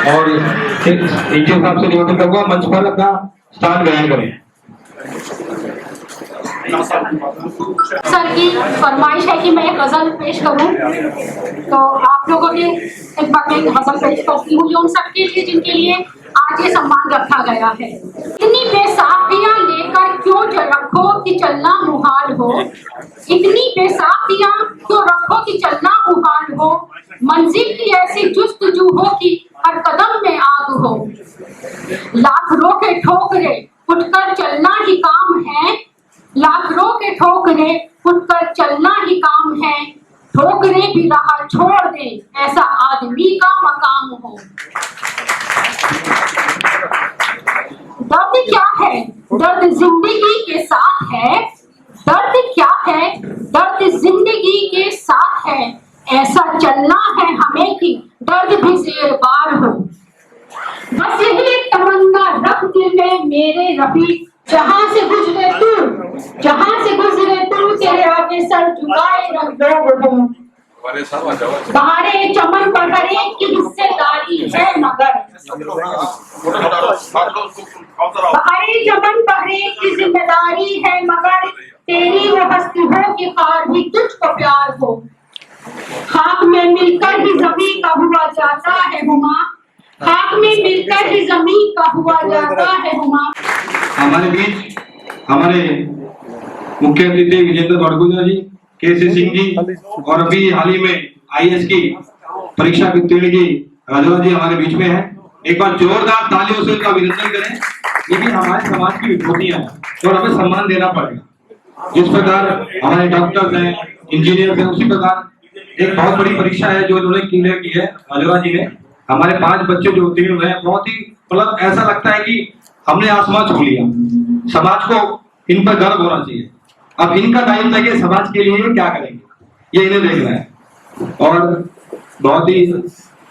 और इनके हिसाब से निवेदन करूंगा मंच पर अपना स्थान ग्रहण करें। सर की फरमाइश है कि मैं एक गजल पेश करूं, तो आप लोगों के एक बार मैं गजल पेश करती हूँ उन सबके लिए जिनके लिए आज ये सम्मान रखा गया है। इतनी बेसाखियां लेकर क्यों रखो कि चलना मुहाल हो, इतनी बेसाखियां क्यों रखो कि चलना मुहाल हो, मंजिल की ऐसी जुस्तजू हो कि हर कदम में आग हो, लाख रोके ठोकरे उठकर चलना ही काम है, लाख रोके ठोकरे उठकर चलना ही काम है, ठोकरे भी राह छोड़ दे ऐसा आदमी का मकाम हो। दर्द क्या है, दर्द जिंदगी के साथ है, दर्द क्या है, दर्द जिंदगी के साथ है, ऐसा चलना है हमें कि दर्द भी ज़ेर बार हो। बस यही एक तमन्ना रख दिल में मेरे रफी, जहां से गुजरे तू तेरे आगे सर झुकाए रख लोग हो। बहारे चमन पर हर एक की हिस्सेदारी है मगर, बहारे चमन पर हर एक की जिम्मेदारी है मगर, तेरी वो हस्ती हो कि खार भी तुझको प्यार हो। खाक में मिलकर ही जमीन का हुआ जाता है हुमा, खाक में मिलकर ही जमीन का हुआ जाता है हुमा। हमारे बीच हमारे मुख्य अतिथि विजेंद्र बड़गुजर जी, केसी सिंह जी और अभी हाल ही में आईएएस की परीक्षा उत्तीर्ण की राजवा जी हमारे बीच में है। एक बार जोरदार तालियों से उनका अभिनंदन करें। ये भी हमारे समाज की विभूतियां हैं और हमें सम्मान देना पड़ेगा। जिस प्रकार हमारे डॉक्टर्स हैं, इंजीनियर हैं, उसी प्रकार एक बहुत बड़ी परीक्षा है जो उन्होंने क्लियर की है राजवा जी ने। हमारे 5 बच्चे जो उत्तीर्ण हुए हैं, बहुत ही मतलब ऐसा लगता है कि हमने आसमान छू लिया। समाज को इन पर गर्व होना चाहिए। अब इनका टाइम था कि समाज के लिए क्या करेंगे, ये इन्हें देखना है। और बहुत ही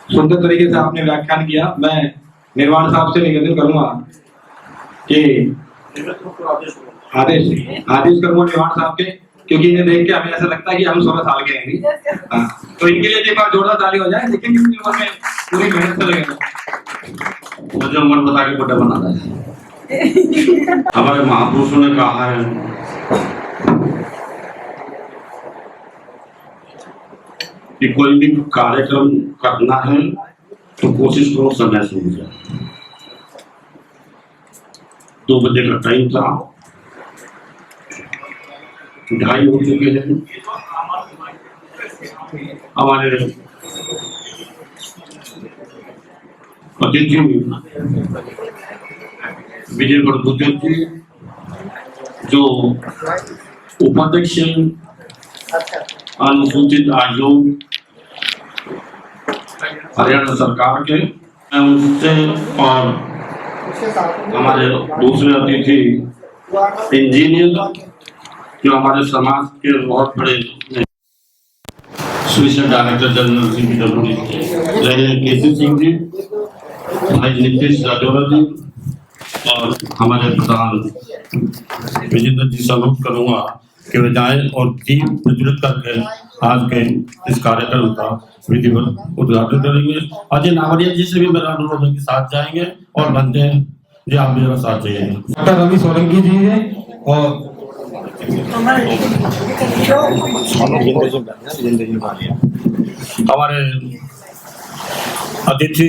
सुंदर तरीके से आपने व्याख्यान किया। मैं निर्वाण साहब से निवेदन करूंगा कि आदेश करूंगा निर्वाण साहब के, क्योंकि इन्हें देख के हमें ऐसा लगता है कि हम 16 साल के हैं। तो इनके लिए एक बार जोरदार ताली हो जाए, लेकिन इस उम्र में पूरी मेहनत से लगेगा। मुझे उम्र बता के कोटा बनाना है। हमारे महापुरुषों ने कहा है कि कोई भी कार्यक्रम करना है तो कोशिश करो समय से हो जाए। 2 बजे का टाइम था, 2:30 हो चुके हैं। हमारे अतिथि विजय बड़गुजर जी जो उपाध्यक्ष अनुसूचित आयोग हरियाणा सरकार के, उनसे और हमारे दूसरे अतिथि इंजीनियर जो हमारे समाज के बहुत बड़े स्पेशल डायरेक्टर जनरल CPWD रहे केसी सिंह जी, भाई नीतीश राजौरा जी और हमारे प्रधान विजेंद्र जी से अनुरोध करूंगा कि वे जाएं और दीप प्रज्वलित करके आज के इस कार्यक्रम का विधिवत उद्घाटन करेंगे। अजय नावरिया जी से भी मेरा अनुरोध है कि साथ जाएंगे और बनते जी आप मेरा साथ जाइए। डॉक्टर रवि सोलंकी जी है और हमारे अतिथि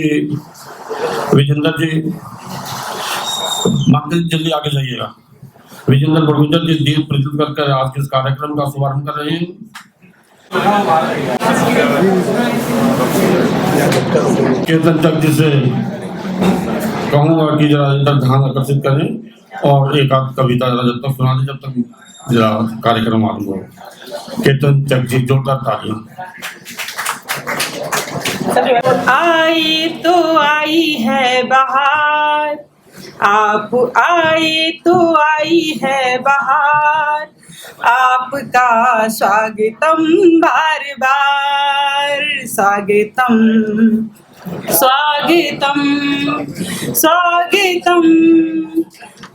विजेंद्र जी, मात्र जल्दी आगे जाइएगा। विजेंद्र बड़गुजर जी दीप प्रज्वलित करके आज के इस कार्यक्रम का शुभारंभ कर रहे हैं। कीर्तन तक जी से कहूँगा कि जरा इधर ध्यान आकर्षित करें और एक आध कविता जब तक सुना दें, जब तक जरा कार्यक्रम आरंभ हो। कीर्तन तक जी, जोरदार तालियां। आई तो आई है बहार, आप आए तो आई है बहार, आपका स्वागतम बार बार, स्वागतम स्वागतम स्वागतम।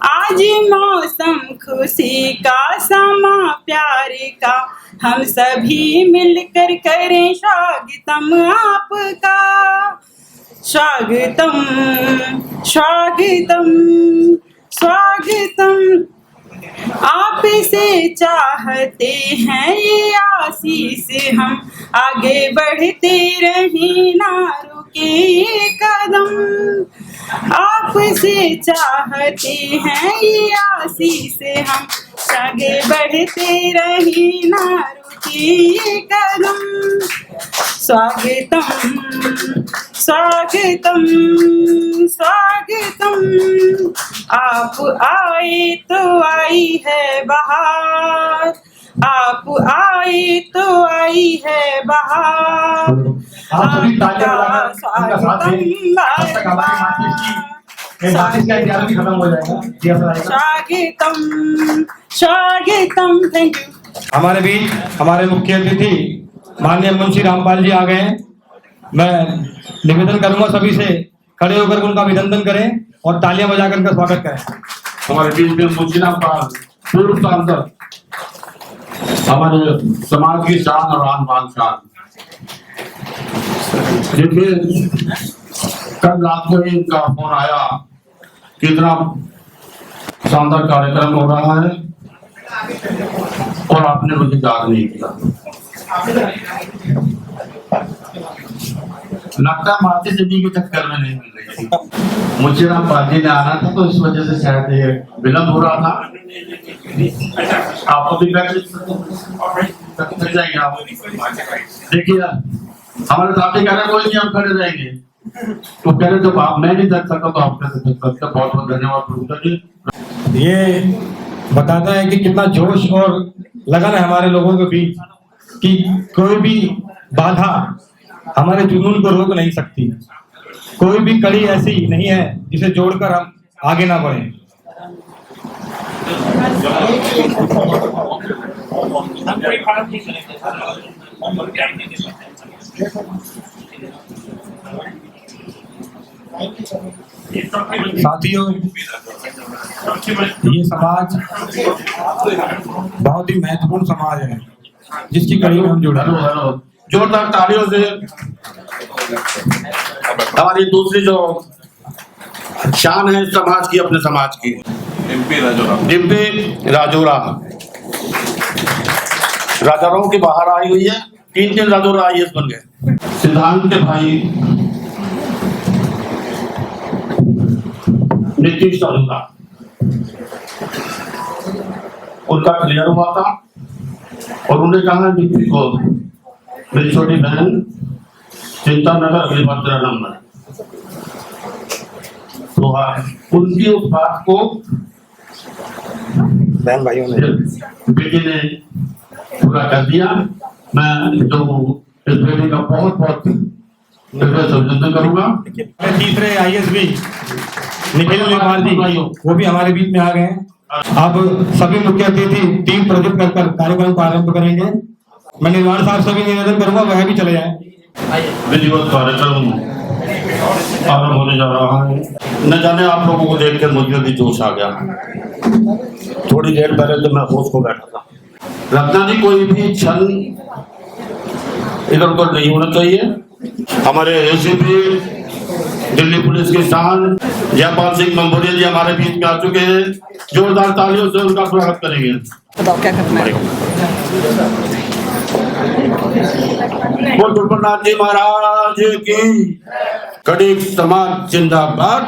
आज मौसम खुशी का, समा प्यार का, हम सभी मिलकर करें स्वागतम आपका, स्वागतम स्वागतम स्वागतम। आप से चाहते हैं ये आशीष हम, आगे बढ़ते रहें ना रुके ये कदम। आप से चाहते हैं ये आशीष हम, आगे बढ़ते रहें ना रुके ये कदम। स्वागतम स्वागतम स्वागतम। आप आए तो आई है बहार, आप आए तो आई है बहार। आप सभी तालियां बजाकर उनका साथ दें। तब तक हमारी माचिस का इंतजार भी खत्म हो जाएगा। जी ऐसा रहेगा। स्वागतम स्वागतम। Thank you. हमारे बीच हमारे मुख्य अतिथि माननीय मुंशी रामपाल जी आ गए हैं। मैं निवेदन करूंगा सभी से खड़े होकर उनका अभिनंदन करें और तालियां बजाकर उनका स्वागत करें। हमारे बीच में मुंशी रामपाल पूर्व सांसद, हमारे समाज की शान और आन बान शान, जिनके कल रात को ही इनका फोन आया कि इतना शानदार कार्यक्रम हो रहा है और आपने मुझे याद नहीं किया। लगता है माती जी के चक्कर में नहीं मिल रही थी। मुझे रामपाल जी ने आना था तो इस वजह से शायद ये विलम्ब हो रहा था। आपको भी मिल जाएंगे आप। देखिए हमारे साथी कह रहे कोई नहीं, हम खड़े रहेंगे तो कह रहे जब आप मैं नहीं देख सकता तो आप कैसे देख सकते। बहुत बहुत धन्यवाद जी। ये बताता है कि कितना जोश और लगन है हमारे लोगों के बीच कि कोई भी बाधा हमारे जुनून को रोक नहीं सकती। कोई भी कड़ी ऐसी नहीं है जिसे जोड़कर हम आगे ना बढ़ें। साथियों, ये समाज बहुत ही महत्वपूर्ण समाज है जिसकी कड़ी में हम जुड़े। जोरदार तालियों से हमारी दूसरी जो शान है समाज की, अपने समाज की, डिम्पी राजौरा राजाराव की बाहर आई हुई है। 3 राजौरा IAS बन गए। सिद्धांत के भाई नीतीश राजौरा, उनका क्लियर हुआ था और उन्हें कहा डिम्पी को मेरी छोटी बहन चिंता नगर अगली बार तेरा नंबर। तो उनकी उस बात को बहन भाइयों ने बेटी ने पूरा कर दिया। मैं जो इस बेटी का बहुत बहुत अभिनंदन करूंगा। तीसरे IAS भी निखिल निर्माल जी वो भी हमारे बीच में आ गए हैं। अब सभी मुख्य अतिथि टीम प्रोजेक्ट कर कार्यक्रम को आरंभ करेंगे। मैं निर्माण साहब से भी निवेदन करूंगा वह भी चले जाएं। विधिवत कार्यक्रम आरंभ होने जा रहा है। न जाने आप लोगों को देखकर मुझे भी जोश आ गया। थोड़ी देर पहले तो मैं होश को बैठा था। रत्ना जी कोई भी क्षण इधर उधर नहीं होना चाहिए। हमारे ACP दिल्ली पुलिस के शान जयपाल सिंह मंबोरिया जी हमारे बीच में आ चुके हैं। जोरदार तालियों से उनका स्वागत करेंगे। बताओ क्या करना है। बोल दुर्गनाथ जी महाराज की। कड़ी समाज जिंदाबाद।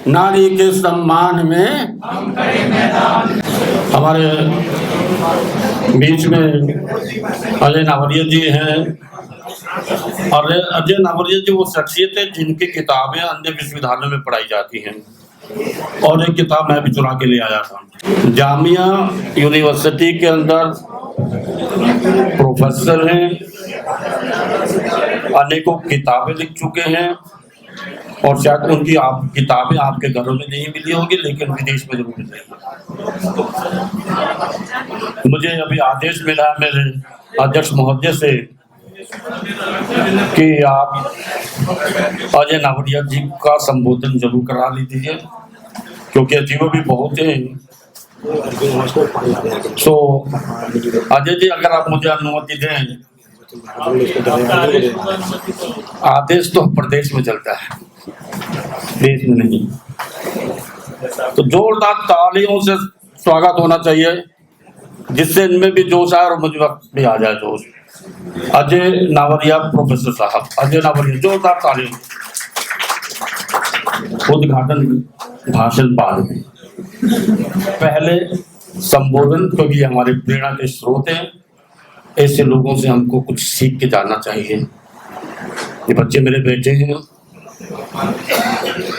नारी के सम्मान में हमारे बीच में अजय नावरिया जी हैं। और अजय नावरिया जी वो शख्सियत है जिनकी किताबें अन्य विश्वविद्यालयों में पढ़ाई जाती हैं और एक किताब मैं भी चुरा के ले आया था। जामिया यूनिवर्सिटी के अंदर प्रोफेसर हैं, अनेकों किताबें लिख चुके हैं और शायद उनकी किताबें आपके घरों में नहीं मिली होगी लेकिन विदेश में जरूर मिलेगी। मुझे अभी आदेश मिला है मेरे अध्यक्ष महोदय से कि आप अजय नावरिया जी का संबोधन जरूर करा लीजिए क्योंकि अजीब भी बहुत हैं। तो अजय जी अगर आप मुझे अनुमति दें आदेश तो प्रदेश में चलता है, देश में नहीं। तो जोरदार तालियों से स्वागत होना चाहिए, जिससे इनमें भी जोश आए और मुझ वक्त भी आ जाए जोश। अजय नावरिया, प्रोफेसर साहब अजय नावरिया, जोरदार तालियों। उद्घाटन भाषण बाद में, पहले संबोधन, क्योंकि हमारे प्रेरणा के स्रोत हैं। ऐसे लोगों से हमको कुछ सीख के जाना चाहिए। ये बच्चे मेरे बेटे हैं,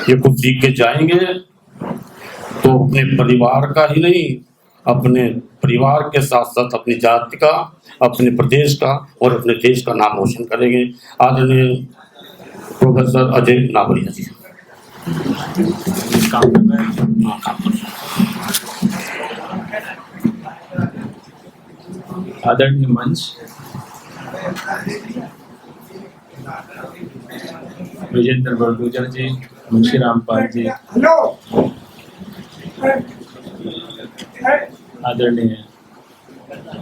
ये कुछ सीख के जाएंगे तो अपने परिवार का ही नहीं, अपने परिवार के साथ साथ अपनी जाति का, अपने प्रदेश का और अपने देश का नाम रोशन करेंगे। आदरणीय प्रोफेसर अजय नावरिया जी। आदरणीय मंच, विजेंद्र बड़गुजर जी, मुंशी रामपाल जी, आदरणीय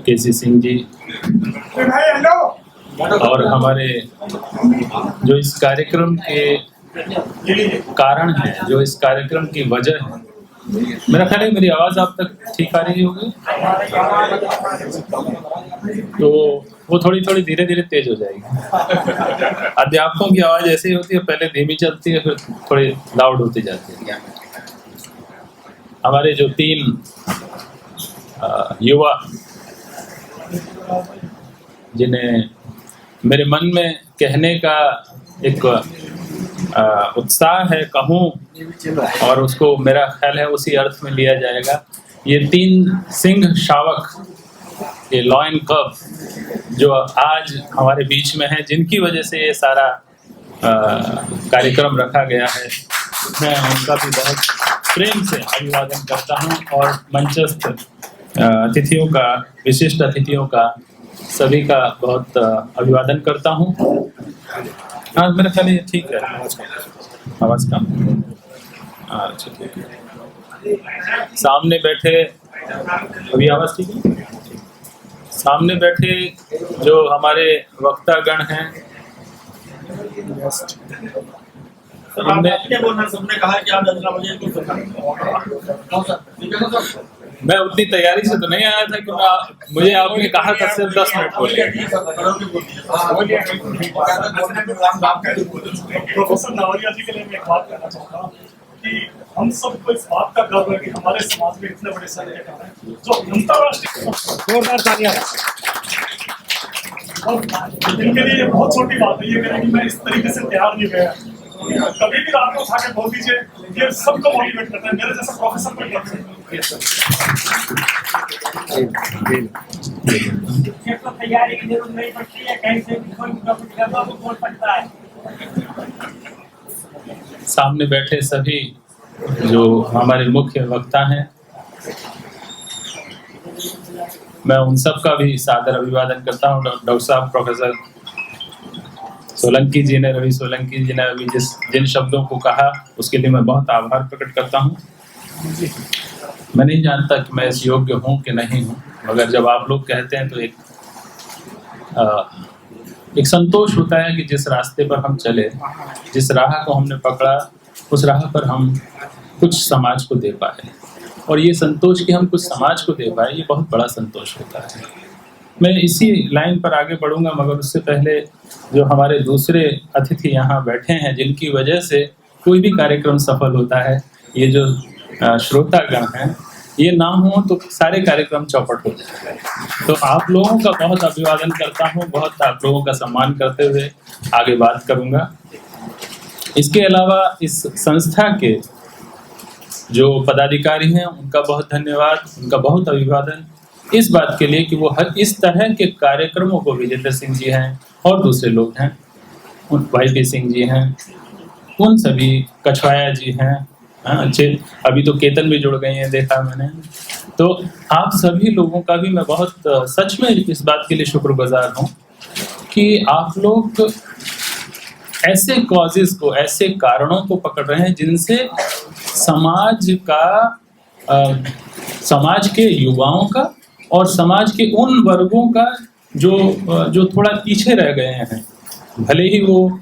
केसी सिंह जी, और हमारे जो इस कार्यक्रम के कारण है, जो इस कार्यक्रम की वजह है, मेरा ख्याल है मेरी आवाज आप तक ठीक आ रही होगी, तो वो थोड़ी थोड़ी धीरे धीरे तेज हो जाएगी। अध्यापकों की आवाज ऐसे ही होती है, पहले धीमी चलती है, फिर थोड़ी लाउड होती जाती है। हमारे जो 3 युवा, जिन्हें मेरे मन में कहने का एक उत्साह है, कहूँ, और उसको मेरा ख्याल है उसी अर्थ में लिया जाएगा। ये 3 सिंह शावक, ये लॉयन कब, जो आज हमारे बीच में है, जिनकी वजह से ये सारा कार्यक्रम रखा गया है, मैं उनका भी बहुत प्रेम से अभिवादन करता हूँ, और मंचस्थ अतिथियों का, विशिष्ट अतिथियों का, सभी का बहुत अभिवादन करता हूँ। हाँ, मेरा ख्याल ये ठीक है, आवाज कम। अच्छा, ठीक है। सामने बैठे, अभी आवाज ठीक है? सामने बैठे जो हमारे वक्तागण हैं, सबने कहा कि आप 10 बजे मैं उतनी तैयारी से तो नहीं आया था कि मुझे आपने कहा था सिर्फ 10 मिनट बोलिए। प्रोफेसर नावरिया जी के लिए मैं एक बात कहना चाहता हूँ कि हम सबको इस बात का गर्व है कि हमारे समाज में इतने बड़े संगठन हैं जो अंतरराष्ट्रीय, जोरदार तालियां। और इनके लिए बहुत छोटी बात है ये करें कि मैं इस तरीके से तैयार नहीं गया। कभी भी रात को उठा के बोल दीजिए, ये सबको मोटिवेट करता है, मेरे जैसा प्रोफेसर कोई कर सकता। तैयारी की जरूरत नहीं पड़ती है, कहीं से भी कोई कुछ करना तो बोल सकता है। सामने बैठे सभी जो हमारे मुख्य वक्ता हैं, मैं उन सब का भी सादर अभिवादन करता हूँ। डॉक्टर साहब, प्रोफेसर सोलंकी जी ने, रवि सोलंकी जी ने अभी जिन शब्दों को कहा, उसके लिए मैं बहुत आभार प्रकट करता हूँ। मैं नहीं जानता कि मैं इस योग्य हूँ कि नहीं हूँ, मगर जब आप लोग कहते हैं तो एक संतोष होता है कि जिस रास्ते पर हम चले, जिस राह को हमने पकड़ा, उस राह पर हम कुछ समाज को दे पाए, और ये संतोष कि हम कुछ समाज को दे पाए, ये बहुत बड़ा संतोष होता है। मैं इसी लाइन पर आगे बढ़ूंगा, मगर उससे पहले जो हमारे दूसरे अतिथि यहाँ बैठे हैं, जिनकी वजह से कोई भी कार्यक्रम सफल होता है, ये जो श्रोतागण हैं, ये ना हो तो सारे कार्यक्रम चौपट हो जाते हैं। तो आप लोगों का बहुत अभिवादन करता हूँ, बहुत आप लोगों का सम्मान करते हुए आगे बात करूँगा। इसके अलावा इस संस्था के जो पदाधिकारी हैं, उनका बहुत धन्यवाद, उनका बहुत अभिवादन इस बात के लिए कि वो हर इस तरह के कार्यक्रमों को, विजेंद्र सिंह जी हैं और दूसरे लोग हैं, उन YP सिंह जी हैं, उन सभी, कछवाया जी हैं, अच्छे, अभी तो केतन भी जुड़ गई हैं, देखा मैंने। तो आप सभी लोगों का भी मैं बहुत सच में इस बात के लिए शुक्रगुजार हूँ कि आप लोग ऐसे कॉजेज को, ऐसे कारणों को पकड़ रहे हैं जिनसे समाज के युवाओं का और समाज के उन वर्गों का जो थोड़ा पीछे रह गए हैं, भले ही वो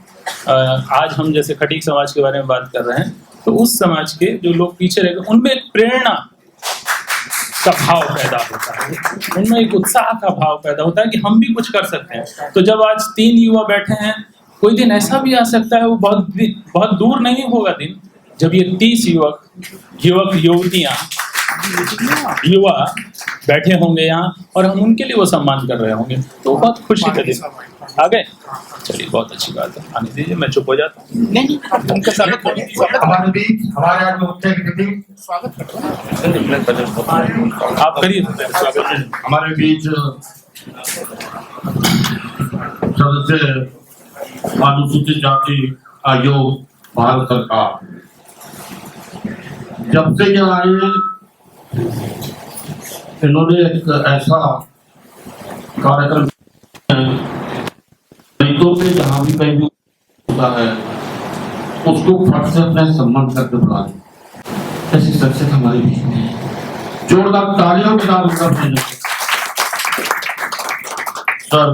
आज हम जैसे खटीक समाज के बारे में बात कर रहे हैं, तो उस समाज के जो लोग पीछे रह गए उनमें एक प्रेरणा का भाव पैदा होता है, उनमें एक उत्साह का भाव पैदा होता है कि हम भी कुछ कर सकते हैं। तो जब आज 3 युवा बैठे हैं, कोई दिन ऐसा भी आ सकता है, वो बहुत दूर नहीं होगा दिन, जब ये 30 युवक युवतियां युवा बैठे होंगे यहाँ और हम उनके लिए वो सम्मान कर रहे होंगे, तो बहुत खुशी का दिन। आ गए, चलिए बहुत अच्छी बात है, आने दीजिए, मैं चुप हो जाता हूँ। नहीं उनका स्वागत हमारे बीच हमारे आज मुख्य अतिथि आप करिए स्वागत। हमारे बीच सदस्य अनुसूचित जाति आयोग भारत सरकार, जब से ये आए इन्होंने एक ऐसा कार्यक्रम में जहाँ भी कहीं होता है उसको फट से अपने सम्मान करके बुला दें। ऐसी शख्सियत हमारे बीच में है। जोरदार तालियों के साथ उनका सर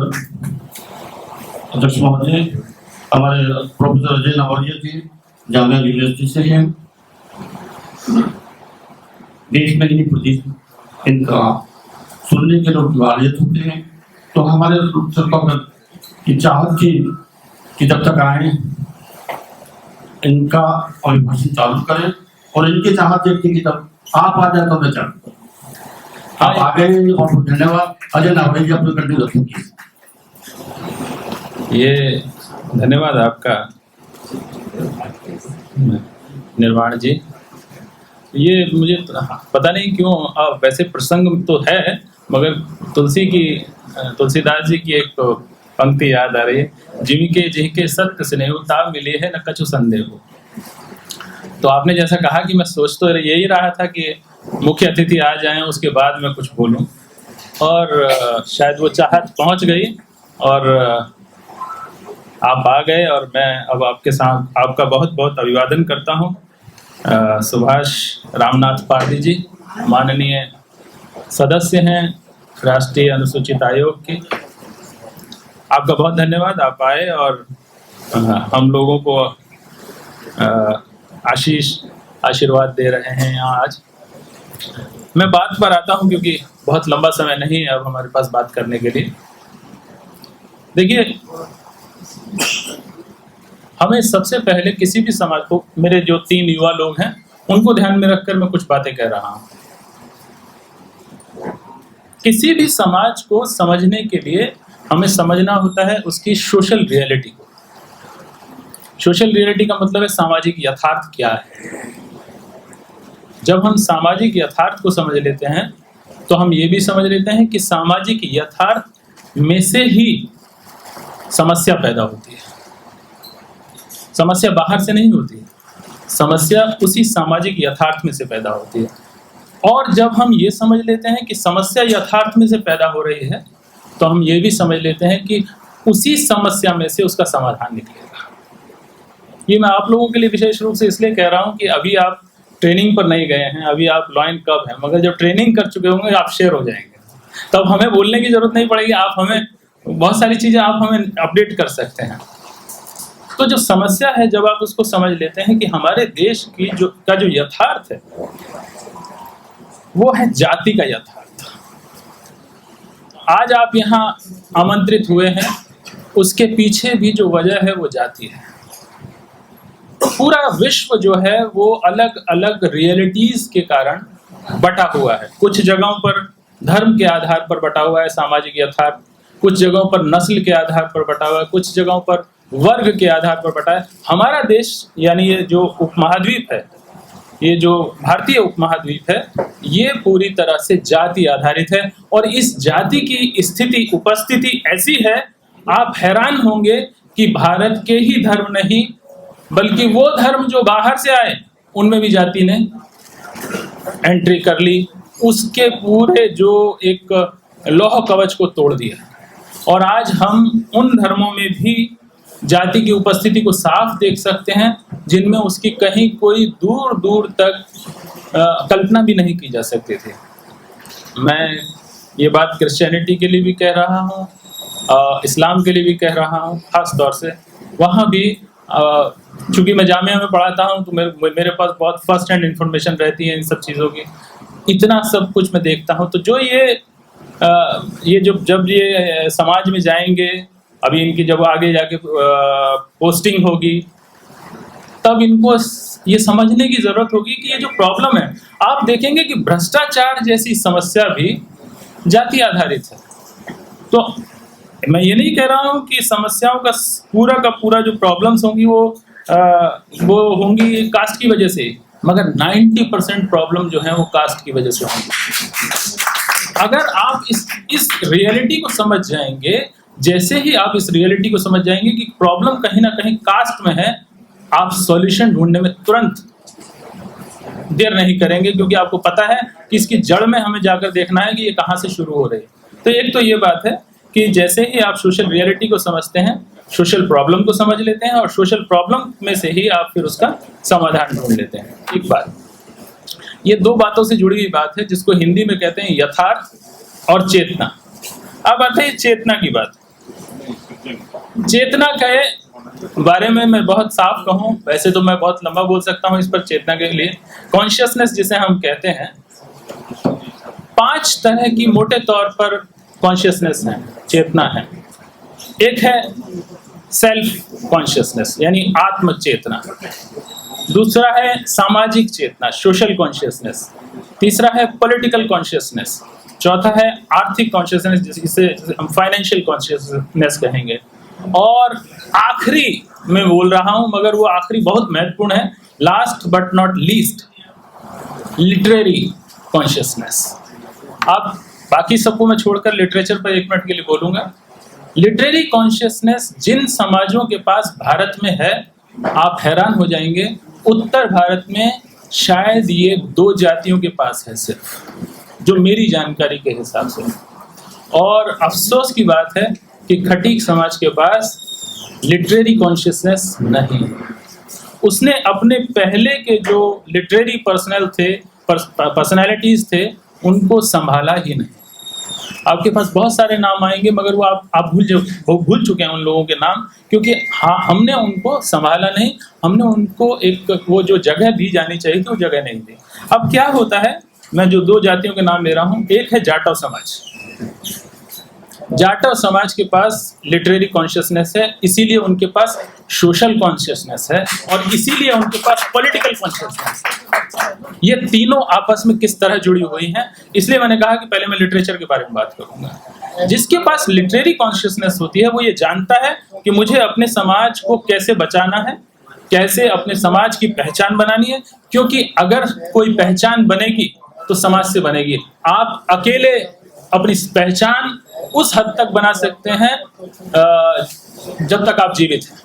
अध्यक्ष महोदय हमारे प्रोफेसर अजय नवरिया जी जामिया यूनिवर्सिटी से हैं, देश में नहीं प्रदेश में इनका सुनने के लोग वालियत होते हैं। तो हमारे की चाहत थी कि जब तक आए इनका अभिभाषण चालू करें, और इनकी चाहत ये थी कि जब आप आ जाए तो मैं चालू करूं। आप आ गए और धन्यवाद अजय नावरे जी, अपने कंटिन्यू रखेंगे। ये धन्यवाद आपका निर्वाण जी। ये मुझे पता नहीं क्यों वैसे प्रसंग तो है, मगर तुलसीदास जी की एक पंक्ति याद आ रही है, जिनके जिनके सत्य स्नेह ताव मिले है न कछु संदेह। तो आपने जैसा कहा कि मैं सोच तो यही रहा था कि मुख्य अतिथि आ जाएं उसके बाद मैं कुछ बोलूं, और शायद वो चाहत पहुंच गई और आप आ गए, और मैं अब आपके साथ आपका बहुत बहुत अभिवादन करता हूं। सुभाष रामनाथ पारदी जी माननीय सदस्य हैं राष्ट्रीय अनुसूचित आयोग के, आपका बहुत धन्यवाद, आप आए और हम लोगों को आशीर्वाद दे रहे हैं यहाँ आज। मैं बात पर आता हूँ क्योंकि बहुत लंबा समय नहीं है अब हमारे पास बात करने के लिए। देखिए, हमें सबसे पहले किसी भी समाज को, मेरे जो 3 युवा लोग हैं उनको ध्यान में रखकर मैं कुछ बातें कह रहा हूँ। किसी भी समाज को समझने के लिए हमें समझना होता है उसकी सोशल रियलिटी को। सोशल रियलिटी का मतलब है सामाजिक यथार्थ क्या है। जब हम सामाजिक यथार्थ को समझ लेते हैं तो हम ये भी समझ लेते हैं कि सामाजिक यथार्थ में से ही समस्या पैदा होती है। समस्या बाहर से नहीं होती है, समस्या उसी सामाजिक यथार्थ में से पैदा होती है। और जब हम ये समझ लेते हैं कि समस्या यथार्थ में से पैदा हो रही है, तो हम ये भी समझ लेते हैं कि उसी समस्या में से उसका समाधान निकलेगा। ये मैं आप लोगों के लिए विशेष रूप से इसलिए कह रहा हूँ कि अभी आप ट्रेनिंग पर नहीं गए हैं, अभी आप लॉइन कब हैं, मगर जब ट्रेनिंग कर चुके होंगे आप शेयर हो जाएंगे, तब हमें बोलने की जरूरत नहीं पड़ेगी। आप हमें बहुत सारी चीज़ें आप हमें अपडेट कर सकते हैं। तो जो समस्या है, जब आप उसको समझ लेते हैं कि हमारे देश की जो यथार्थ है वो है जाति का यथार्थ। आज आप यहाँ आमंत्रित हुए हैं, उसके पीछे भी जो वजह है वो जाति है। पूरा विश्व जो है वो अलग अलग रियलिटीज के कारण बटा हुआ है। कुछ जगहों पर धर्म के आधार पर बटा हुआ है सामाजिक यथार्थ, कुछ जगहों पर नस्ल के आधार पर बटा हुआ है, कुछ जगहों पर वर्ग के आधार पर बटा है। हमारा देश यानी ये जो उपमहाद्वीप है, ये जो भारतीय उपमहाद्वीप है, ये पूरी तरह से जाति आधारित है। और इस जाति की स्थिति उपस्थिति ऐसी है, आप हैरान होंगे कि भारत के ही धर्म नहीं बल्कि वो धर्म जो बाहर से आए उनमें भी जाति ने एंट्री कर ली, उसके पूरे जो एक लौह कवच को तोड़ दिया। और आज हम उन धर्मों में भी जाति की उपस्थिति को साफ देख सकते हैं जिनमें उसकी कहीं कोई दूर दूर तक कल्पना भी नहीं की जा सकती थी। मैं ये बात क्रिश्चियनिटी के लिए भी कह रहा हूँ, इस्लाम के लिए भी कह रहा हूँ ख़ास तौर से। वहाँ भी चूँकि मैं जामिया में पढ़ाता हूँ तो मेरे पास बहुत फर्स्ट हैंड इंफॉर्मेशन रहती है इन सब चीज़ों की, इतना सब कुछ मैं देखता हूँ। तो जो ये जब ये समाज में जाएंगे, अभी इनकी जब आगे जाके पोस्टिंग होगी, तब इनको ये समझने की ज़रूरत होगी कि ये जो प्रॉब्लम है, आप देखेंगे कि भ्रष्टाचार जैसी समस्या भी जाति आधारित है। तो मैं ये नहीं कह रहा हूँ कि समस्याओं का पूरा जो प्रॉब्लम्स होंगी वो होंगी कास्ट की वजह से, मगर 90% प्रॉब्लम जो है वो कास्ट की वजह से होंगी। अगर आप इस रियलिटी को समझ जाएंगे, जैसे ही आप इस रियलिटी को समझ जाएंगे कि प्रॉब्लम कहीं ना कहीं कास्ट में है, आप सॉल्यूशन ढूंढने में तुरंत देर नहीं करेंगे, क्योंकि आपको पता है कि इसकी जड़ में हमें जाकर देखना है कि ये कहाँ से शुरू हो रही है। तो एक तो ये बात है कि जैसे ही आप सोशल रियलिटी को समझते हैं, सोशल प्रॉब्लम को समझ लेते हैं, और सोशल प्रॉब्लम में से ही आप फिर उसका समाधान ढूंढ लेते हैं। एक बात, ये दो बातों से जुड़ी हुई बात है जिसको हिंदी में कहते हैं यथार्थ और चेतना। अब आते हैं चेतना की बात। चेतना के बारे में मैं बहुत साफ कहूँ, वैसे तो मैं बहुत लंबा बोल सकता हूँ इस पर। चेतना के लिए कॉन्शियसनेस जिसे हम कहते हैं, 5 तरह की मोटे तौर पर कॉन्शियसनेस है, चेतना है। एक है सेल्फ कॉन्शियसनेस यानी आत्म चेतना, दूसरा है सामाजिक चेतना सोशल कॉन्शियसनेस, तीसरा है पॉलिटिकल कॉन्शियसनेस, चौथा है आर्थिक कॉन्शियसनेस जिसे हम फाइनेंशियल कॉन्शियसनेस कहेंगे, और आखिरी मैं बोल रहा हूं मगर वो आखिरी बहुत महत्वपूर्ण है, last but not least, literary consciousness. अब बाकी सबको मैं छोड़कर लिटरेचर पर 1 मिनट के लिए बोलूंगा। लिटरेरी कॉन्शियसनेस जिन समाजों के पास भारत में है, आप हैरान हो जाएंगे, उत्तर भारत में शायद ये 2 जातियों के पास है सिर्फ, जो मेरी जानकारी के हिसाब से। और अफसोस की बात है कि खटीक समाज के पास लिटरेरी कॉन्शियसनेस नहीं है। उसने अपने पहले के जो लिटरेरी पर्सनैलिटीज थे उनको संभाला ही नहीं। आपके पास बहुत सारे नाम आएंगे मगर वो आप भूल चुके हैं उन लोगों के नाम, क्योंकि हाँ हमने उनको संभाला नहीं, हमने उनको एक वो जो जगह दी जानी चाहिए थी वो जगह नहीं दी। अब क्या होता है, मैं जो 2 जातियों के नाम ले रहा हूँ, एक है जाटव समाज। जाटव समाज के पास लिटरेरी कॉन्शियसनेस है, इसीलिए उनके पास सोशल कॉन्शियसनेस है, और इसीलिए उनके पास पॉलिटिकल कॉन्शियसनेस है। ये तीनों आपस में किस तरह जुड़ी हुई हैं, इसलिए मैंने कहा कि पहले मैं लिटरेचर के बारे में बात करूंगा। जिसके पास लिटरेरी कॉन्शियसनेस होती है वो ये जानता है कि मुझे अपने समाज को कैसे बचाना है, कैसे अपने समाज की पहचान बनानी है, क्योंकि अगर कोई पहचान बनेगी तो समाज से बनेगी। आप अकेले अपनी पहचान उस हद तक बना सकते हैं जब तक आप जीवित हैं,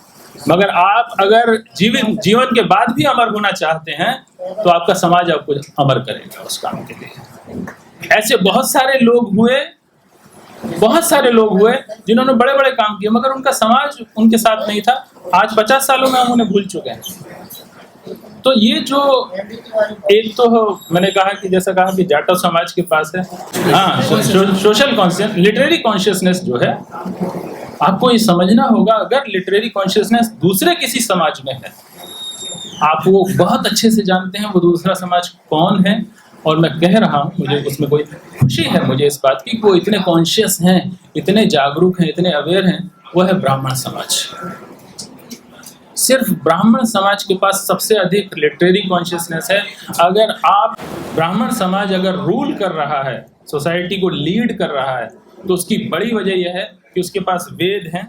मगर आप अगर जीवन के बाद भी अमर होना चाहते हैं तो आपका समाज आपको अमर करेगा उस काम के लिए। ऐसे बहुत सारे लोग हुए जिन्होंने बड़े बड़े काम किए मगर उनका समाज उनके साथ नहीं था। आज 50 सालों में हम उन्हें भूल चुके हैं। तो ये जो एक तो मैंने कहा कि जैसा कहा कि जाटव समाज के पास है, हाँ सोशल कॉन्शियस, लिटरेरी कॉन्शियसनेस जो है, आपको ये समझना होगा अगर लिटरेरी कॉन्शियसनेस दूसरे किसी समाज में है, आप वो बहुत अच्छे से जानते हैं वो दूसरा समाज कौन है, और मैं कह रहा हूँ मुझे उसमें कोई खुशी है मुझे इस बात की कि वो इतने कॉन्शियस हैं, इतने जागरूक हैं, इतने अवेयर हैं, वो है ब्राह्मण समाज। सिर्फ ब्राह्मण समाज के पास सबसे अधिक लिटरेरी कॉन्शियसनेस है। अगर आप ब्राह्मण समाज अगर रूल कर रहा है, सोसाइटी को लीड कर रहा है, तो उसकी बड़ी वजह यह है कि उसके पास वेद हैं,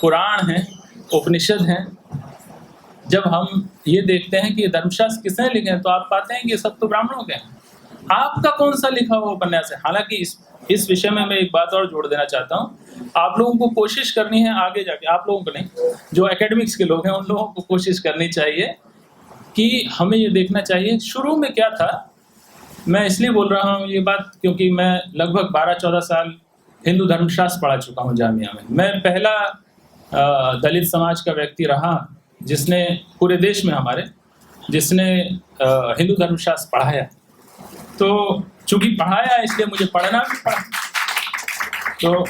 पुराण हैं, उपनिषद हैं। जब हम ये देखते हैं कि ये धर्मशास्त्र किसने लिखे हैं तो आप पाते हैं कि ये सब तो ब्राह्मणों के हैं। आपका कौन सा लिखा हुआ उपन्यास है? हालांकि इस विषय में मैं एक बात और जोड़ देना चाहता हूँ, आप लोगों को कोशिश करनी है आगे जाके, आप लोगों को नहीं, जो एकेडमिक्स के लोग हैं उन लोगों को कोशिश करनी चाहिए कि हमें ये देखना चाहिए शुरू में क्या था। मैं इसलिए बोल रहा हूँ ये बात क्योंकि मैं लगभग 12-14 साल हिंदू धर्मशास्त्र पढ़ा चुका हूँ जामिया में। मैं पहला दलित समाज का व्यक्ति रहा जिसने पूरे देश में हमारे जिसने हिंदू धर्मशास्त्र पढ़ाया। तो चूंकि पढ़ाया इसलिए मुझे पढ़ना भी पड़ा। तो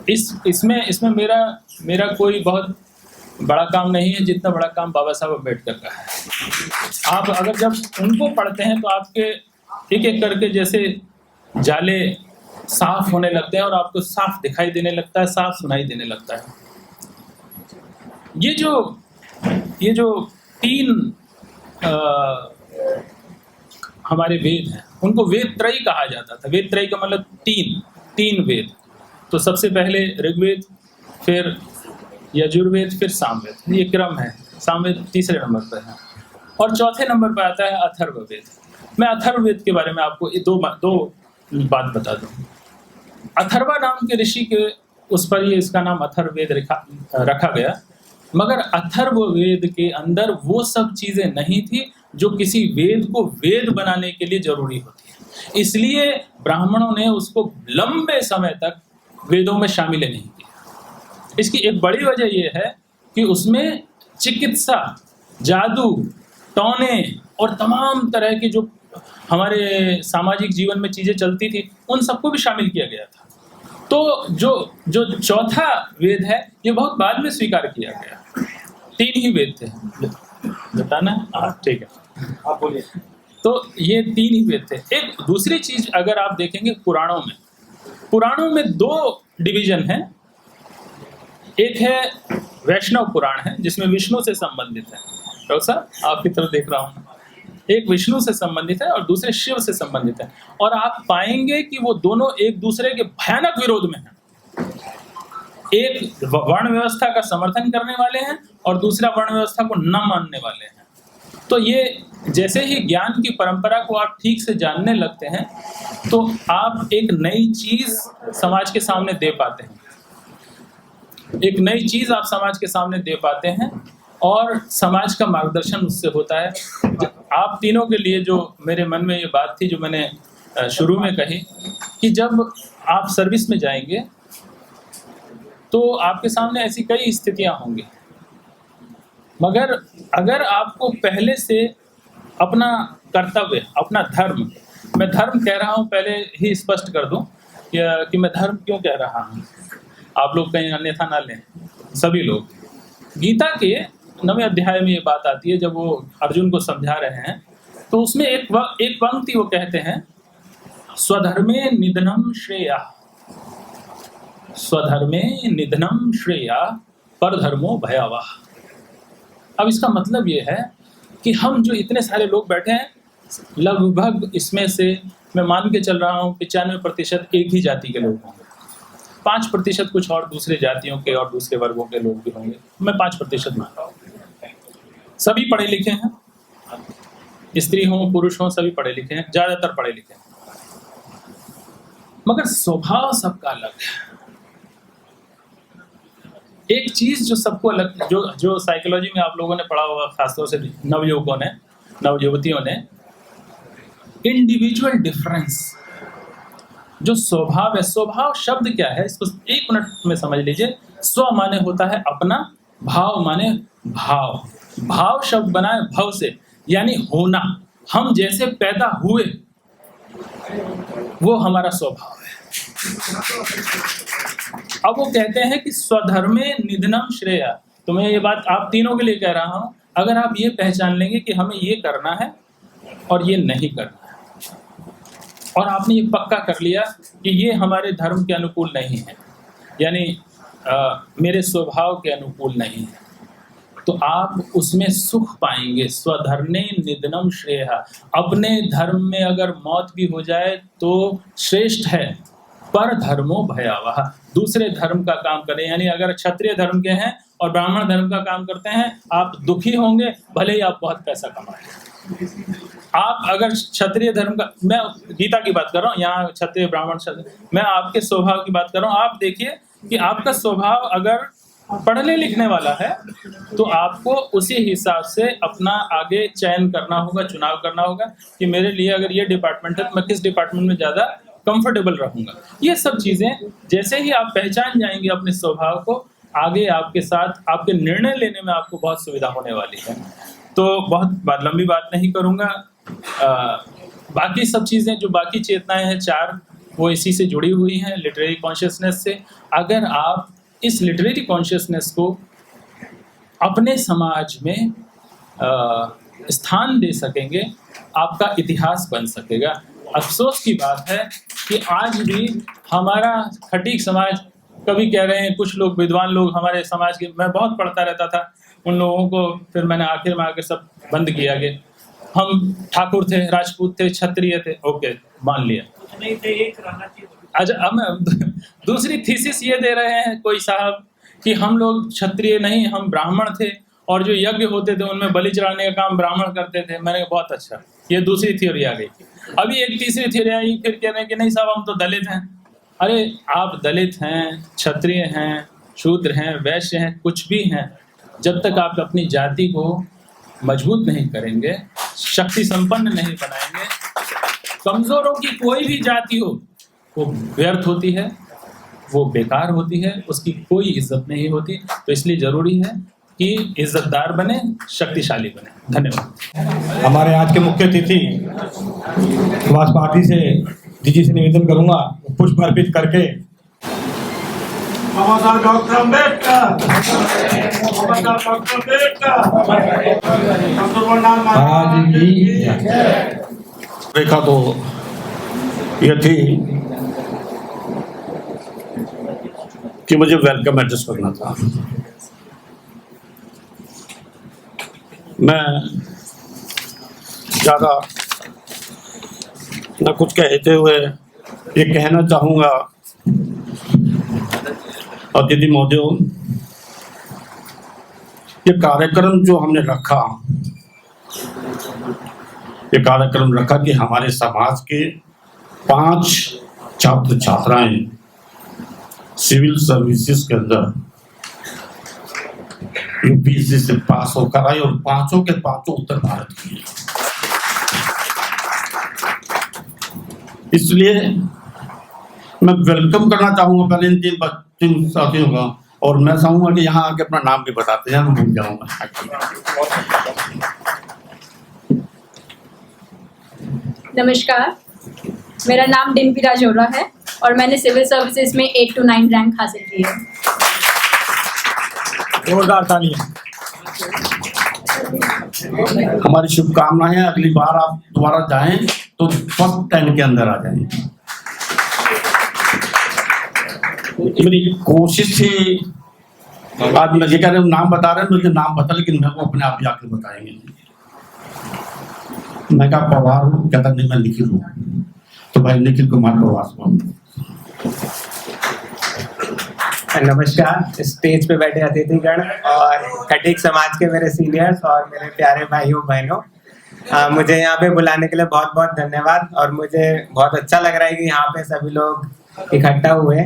इसमें मेरा कोई बहुत बड़ा काम नहीं है, जितना बड़ा काम बाबा साहब अम्बेडकर का है। आप अगर जब उनको पढ़ते हैं तो आपके एक एक करके जैसे जाले साफ होने लगते हैं और आपको साफ दिखाई देने लगता है, साफ सुनाई देने लगता है। ये जो 3 हमारे वेद हैं, उनको वेद त्रयी कहा जाता था। वेद त्रयी का मतलब 3 वेद। तो सबसे पहले ऋग्वेद, फिर यजुर्वेद, फिर सामवेद, ये क्रम है। सामवेद तीसरे नंबर पर है और चौथे नंबर पर आता है अथर्ववेद। मैं अथर्ववेद के बारे में आपको दो बात बता दूं। अथर्वा नाम के ऋषि के उस पर ये इसका नाम अथर्ववेद रखा गया, मगर अथर्ववेद के अंदर वो सब चीजें नहीं थी जो किसी वेद को वेद बनाने के लिए जरूरी होती है। इसलिए ब्राह्मणों ने उसको लंबे समय तक वेदों में शामिल नहीं किया। इसकी एक बड़ी वजह यह है कि उसमें चिकित्सा, जादू, टोने और तमाम तरह की जो हमारे सामाजिक जीवन में चीजें चलती थी, उन सबको भी शामिल किया गया था। तो जो चौथा वेद है, ये बहुत बाद में स्वीकार किया गया। 3 ही वेद थे, बताना है? ठीक है, आप बोलिए। तो ये 3 ही वेद थे। एक दूसरी चीज अगर आप देखेंगे पुराणों में 2 डिवीजन हैं। एक है वैष्णव पुराण है, जिसमें विष्णु से संबंधित है। डॉक्टर साहब आपकी तरफ देख रहा हूँ। एक विष्णु से संबंधित है और दूसरे शिव से संबंधित है, और आप पाएंगे कि वो दोनों एक दूसरे के भयानक विरोध में हैं। एक वर्ण व्यवस्था का समर्थन करने वाले हैं और दूसरा वर्ण व्यवस्था को न मानने वाले हैं। तो ये जैसे ही ज्ञान की परंपरा को आप ठीक से जानने लगते हैं तो आप एक नई चीज समाज के सामने दे पाते हैं। एक नई चीज आप समाज के सामने दे पाते हैं और समाज का मार्गदर्शन उससे होता है। आप तीनों के लिए जो मेरे मन में ये बात थी, जो मैंने शुरू में कही, कि जब आप सर्विस में जाएंगे तो आपके सामने ऐसी कई स्थितियां होंगी, मगर अगर आपको पहले से अपना कर्तव्य, अपना धर्म, मैं धर्म कह रहा हूं पहले ही स्पष्ट कर दूं कि मैं धर्म क्यों कह रहा हूं, आप लोग कहीं अन्यथा ना लें। सभी लोग, गीता के 9वें अध्याय में ये बात आती है, जब वो अर्जुन को समझा रहे हैं तो उसमें एक पंक्ति वो कहते हैं, स्वधर्मे निधनम श्रेया, स्वधर्मे निधनम श्रेया परधर्मो भयावह। अब इसका मतलब ये है कि हम जो इतने सारे लोग बैठे हैं, लगभग इसमें से मैं मान के चल रहा हूँ 95% एक ही जाति के लोग होंगे, 5% कुछ और दूसरे जातियों के और दूसरे वर्गों के लोग भी होंगे। मैं 5% मान रहा हूँ। सभी पढ़े लिखे हैं, स्त्री हो पुरुष हो, सभी पढ़े लिखे हैं, ज्यादातर पढ़े लिखे हैं, मगर स्वभाव सबका अलग है। एक चीज जो सबको अलग, जो साइकोलॉजी में आप लोगों ने पढ़ा होगा, खासतौर से नवयुवकों ने, नवयुवतियों ने, इंडिविजुअल डिफरेंस, जो स्वभाव है। स्वभाव शब्द क्या है, इसको 1 मिनट में समझ लीजिए। स्व माने होता है अपना, भाव माने भाव, भाव शब्द बना है भव से, यानी होना। हम जैसे पैदा हुए वो हमारा स्वभाव है। अब वो कहते हैं कि स्वधर्मे निधनम श्रेया। तो मैं ये बात आप तीनों के लिए कह रहा हूं, अगर आप ये पहचान लेंगे कि हमें ये करना है और ये नहीं करना है, और आपने ये पक्का कर लिया कि ये हमारे धर्म के अनुकूल नहीं है, यानी मेरे स्वभाव के अनुकूल नहीं है, तो आप उसमें सुख पाएंगे। स्वधर्मे निधनम श्रेया, अपने धर्म में अगर मौत भी हो जाए तो श्रेष्ठ है, पर धर्मो भयावह, दूसरे धर्म का काम करें। यानी अगर क्षत्रिय धर्म के हैं और ब्राह्मण धर्म का काम करते हैं, आप दुखी होंगे, भले ही आप बहुत पैसा कमाएं। आप अगर क्षत्रिय धर्म का, मैं गीता की बात कर रहा हूँ, यहाँ क्षत्रिय ब्राह्मण मैं आपके स्वभाव की बात कर रहा हूँ। आप देखिए कि आपका स्वभाव अगर पढ़ने लिखने वाला है तो आपको उसी हिसाब से अपना आगे चयन करना होगा, चुनाव करना होगा कि मेरे लिए अगर ये डिपार्टमेंट है तो मैं किस डिपार्टमेंट में ज़्यादा कंफर्टेबल रहूँगा। ये सब चीज़ें जैसे ही आप पहचान जाएंगे अपने स्वभाव को, आगे आपके साथ आपके निर्णय लेने में आपको बहुत सुविधा होने वाली है। तो बहुत लंबी बात नहीं करूँगा। बाकी सब चीज़ें जो बाकी चेतनाएं हैं 4, वो इसी से जुड़ी हुई हैं, लिटरेरी कॉन्शियसनेस से। अगर आप इस लिटरेरी कॉन्शियसनेस को अपने समाज में स्थान दे सकेंगे, आपका इतिहास बन सकेगा। अफसोस की बात है कि आज भी हमारा खटीक समाज, कभी कह रहे हैं कुछ लोग विद्वान लोग हमारे समाज के, मैं बहुत पढ़ता रहता था उन लोगों को, फिर मैंने आखिर में आके सब बंद किया कि हम ठाकुर थे, राजपूत थे, क्षत्रिय थे, ओके मान लिया। अच्छा, अब दूसरी थीसिस ये दे रहे हैं कोई साहब कि हम लोग क्षत्रिय नहीं, हम ब्राह्मण थे और जो यज्ञ होते थे उनमें बलि चढ़ाने का काम ब्राह्मण करते थे। मैंने कहा बहुत अच्छा, ये दूसरी थ्योरी आ गई। अभी एक तीसरी थ्योरी आई, फिर कह रहे हैं कि नहीं साहब हम तो दलित हैं। अरे आप दलित हैं, क्षत्रिय हैं, शूद्र हैं, वैश्य हैं, कुछ भी हैं, जब तक आप अपनी जाति को मजबूत नहीं करेंगे, शक्ति संपन्न नहीं बनाएंगे, कमजोरों की कोई भी जाति हो वो व्यर्थ होती है, वो बेकार होती है, उसकी कोई इज्जत नहीं होती। तो इसलिए जरूरी है कि इज्जतदार बने, शक्तिशाली बने। धन्यवाद। हमारे आज के मुख्य अतिथि समाज पार्टी से जी से निवेदन करूंगा पुष्प अर्पित करके। डॉक्टर अम्बेडकर, डॉक्टर महाराज की रेखा तो ये थी कि मुझे वेलकम एड्रेस करना था। मैं ज़्यादा न कुछ कहते हुए ये कहना चाहूँगा, और दीदी महोदय, ये कार्यक्रम जो हमने रखा, ये कार्यक्रम रखा कि हमारे समाज के 5 छात्र छात्राएं सिविल सर्विसेज के अंदर यूपीएससी से पास होकर आई और 5 के 5 उत्तर भारत की। इसलिए मैं वेलकम करना चाहूंगा पहले इन 3 साथियों का, और मैं चाहूंगा कि यहाँ आके अपना नाम भी बताते हैं, मैं भूल जाऊंगा। नमस्कार, मेरा नाम डिम्पी राजौरा है और मैंने सिविल सर्विसेज में 8 to 9 रैंक हासिल की है। जोरदार तालियां। हमारी शुभकामनाएं हैं, अगली बार आप दोबारा जाएं तो फर्स्ट 10 के अंदर आ जाएं। मेरी कोशिश थी, आज मैं ये कह रहे नाम बता रहे हैं, मुझे नाम बता, लेकिन मैं वो अपने आप ही आके बताएंगे। मैं कहा पवार हूँ, कहता नहीं मैं निखिल हूँ, तो भाई निखिल कुमार पवार। नमस्कार, स्टेज पे बैठे अतिथिगण और खटीक समाज के मेरे सीनियर्स और मेरे प्यारे भाइयों बहनों, मुझे यहाँ पे बुलाने के लिए बहुत बहुत धन्यवाद। और मुझे बहुत अच्छा लग रहा है कि यहाँ पे सभी लोग इकट्ठा हुए।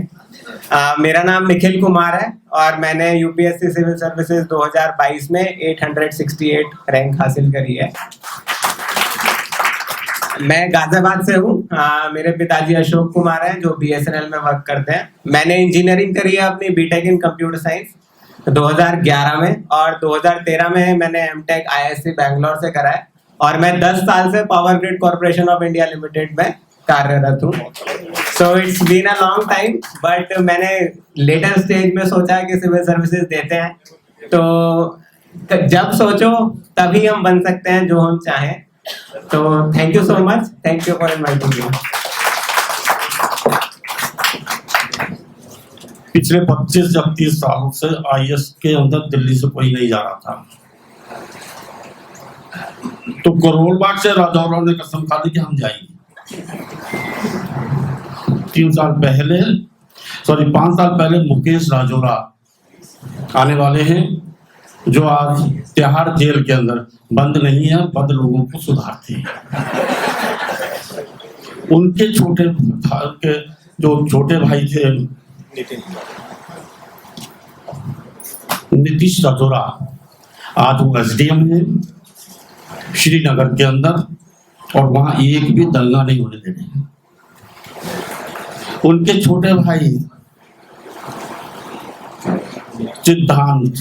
मेरा नाम निखिल कुमार है और मैंने यूपीएससी सिविल सर्विसेज 2022 में 868 रैंक हासिल करी है। मैं गाजियाबाद से हूँ। मेरे पिताजी अशोक कुमार हैं जो बीएसएनएल में वर्क करते हैं। मैंने इंजीनियरिंग करी है अपनी बीटेक इन कंप्यूटर साइंस 2011 में, और 2013 में मैंने एमटेक आईआईएससी बैंगलोर से करा है। और मैं 10 साल से power grid corporation of India limited में कार्यरत हूँ। So it's been a long time, but मैंने लेटर स्टेज में सोचा कि सिविल सर्विसेज देते हैं, तो जब सोचो तभी हम बन सकते हैं जो हम चाहें। तो thank you so much, thank you for inviting me. पिछले 25 या 30 सालों से आईएएस के अंदर दिल्ली से कोई नहीं जा रहा था, तो करोल बाग से राजौरा ने कसम खा दी कि हम जाएंगे। 5 साल पहले मुकेश राजौरा आने वाले हैं, जो आज तिहाड़ जेल के अंदर बंद नहीं है, बंद लोगों को सुधारते हैं। उनके जो छोटे भाई थे नीतीश राजौरा, आज वो एसडीएम है श्रीनगर के अंदर, और वहां एक भी दंगा नहीं होने दे रहे। उनके छोटे भाई सिद्धांत,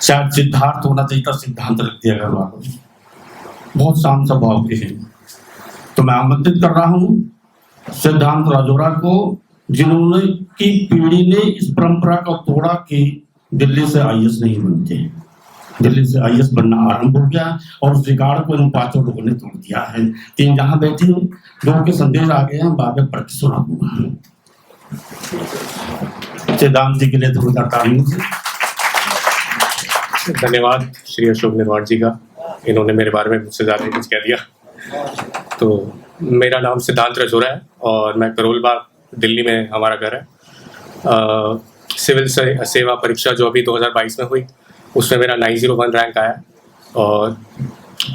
शायद सिद्धार्थ होना चाहिए था, सिद्धांत रख दिया घर वालों ने, बहुत शांत स्वभाव के हैं। तो मैं आमंत्रित कर रहा हूं सिद्धांत राजौरा को, जिन्होंने की पीढ़ी ने इस परंपरा को तोड़ा कि दिल्ली से आईएएस नहीं बनते। दिल्ली से आईएएस बनना आरंभ हो गया और उस रिकॉर्ड को इन पांचों लोगों ने तोड़ दिया है। तीन जहां बैठे लोगों के संदेश आ गए हैं, बाद में पढ़ के सुना दूंगा। सिद्धांत जी के लिए जोरदार तालियों से धन्यवाद श्री अशोक निर्वाण जी का, इन्होंने मेरे बारे में मुझसे ज़्यादा कुछ कह दिया। तो मेरा नाम सिद्धांत राजौरा है और मैं करोल बाग दिल्ली में हमारा घर है। सिविल सेवा परीक्षा जो अभी 2022 में हुई उसमें मेरा 901 रैंक आया और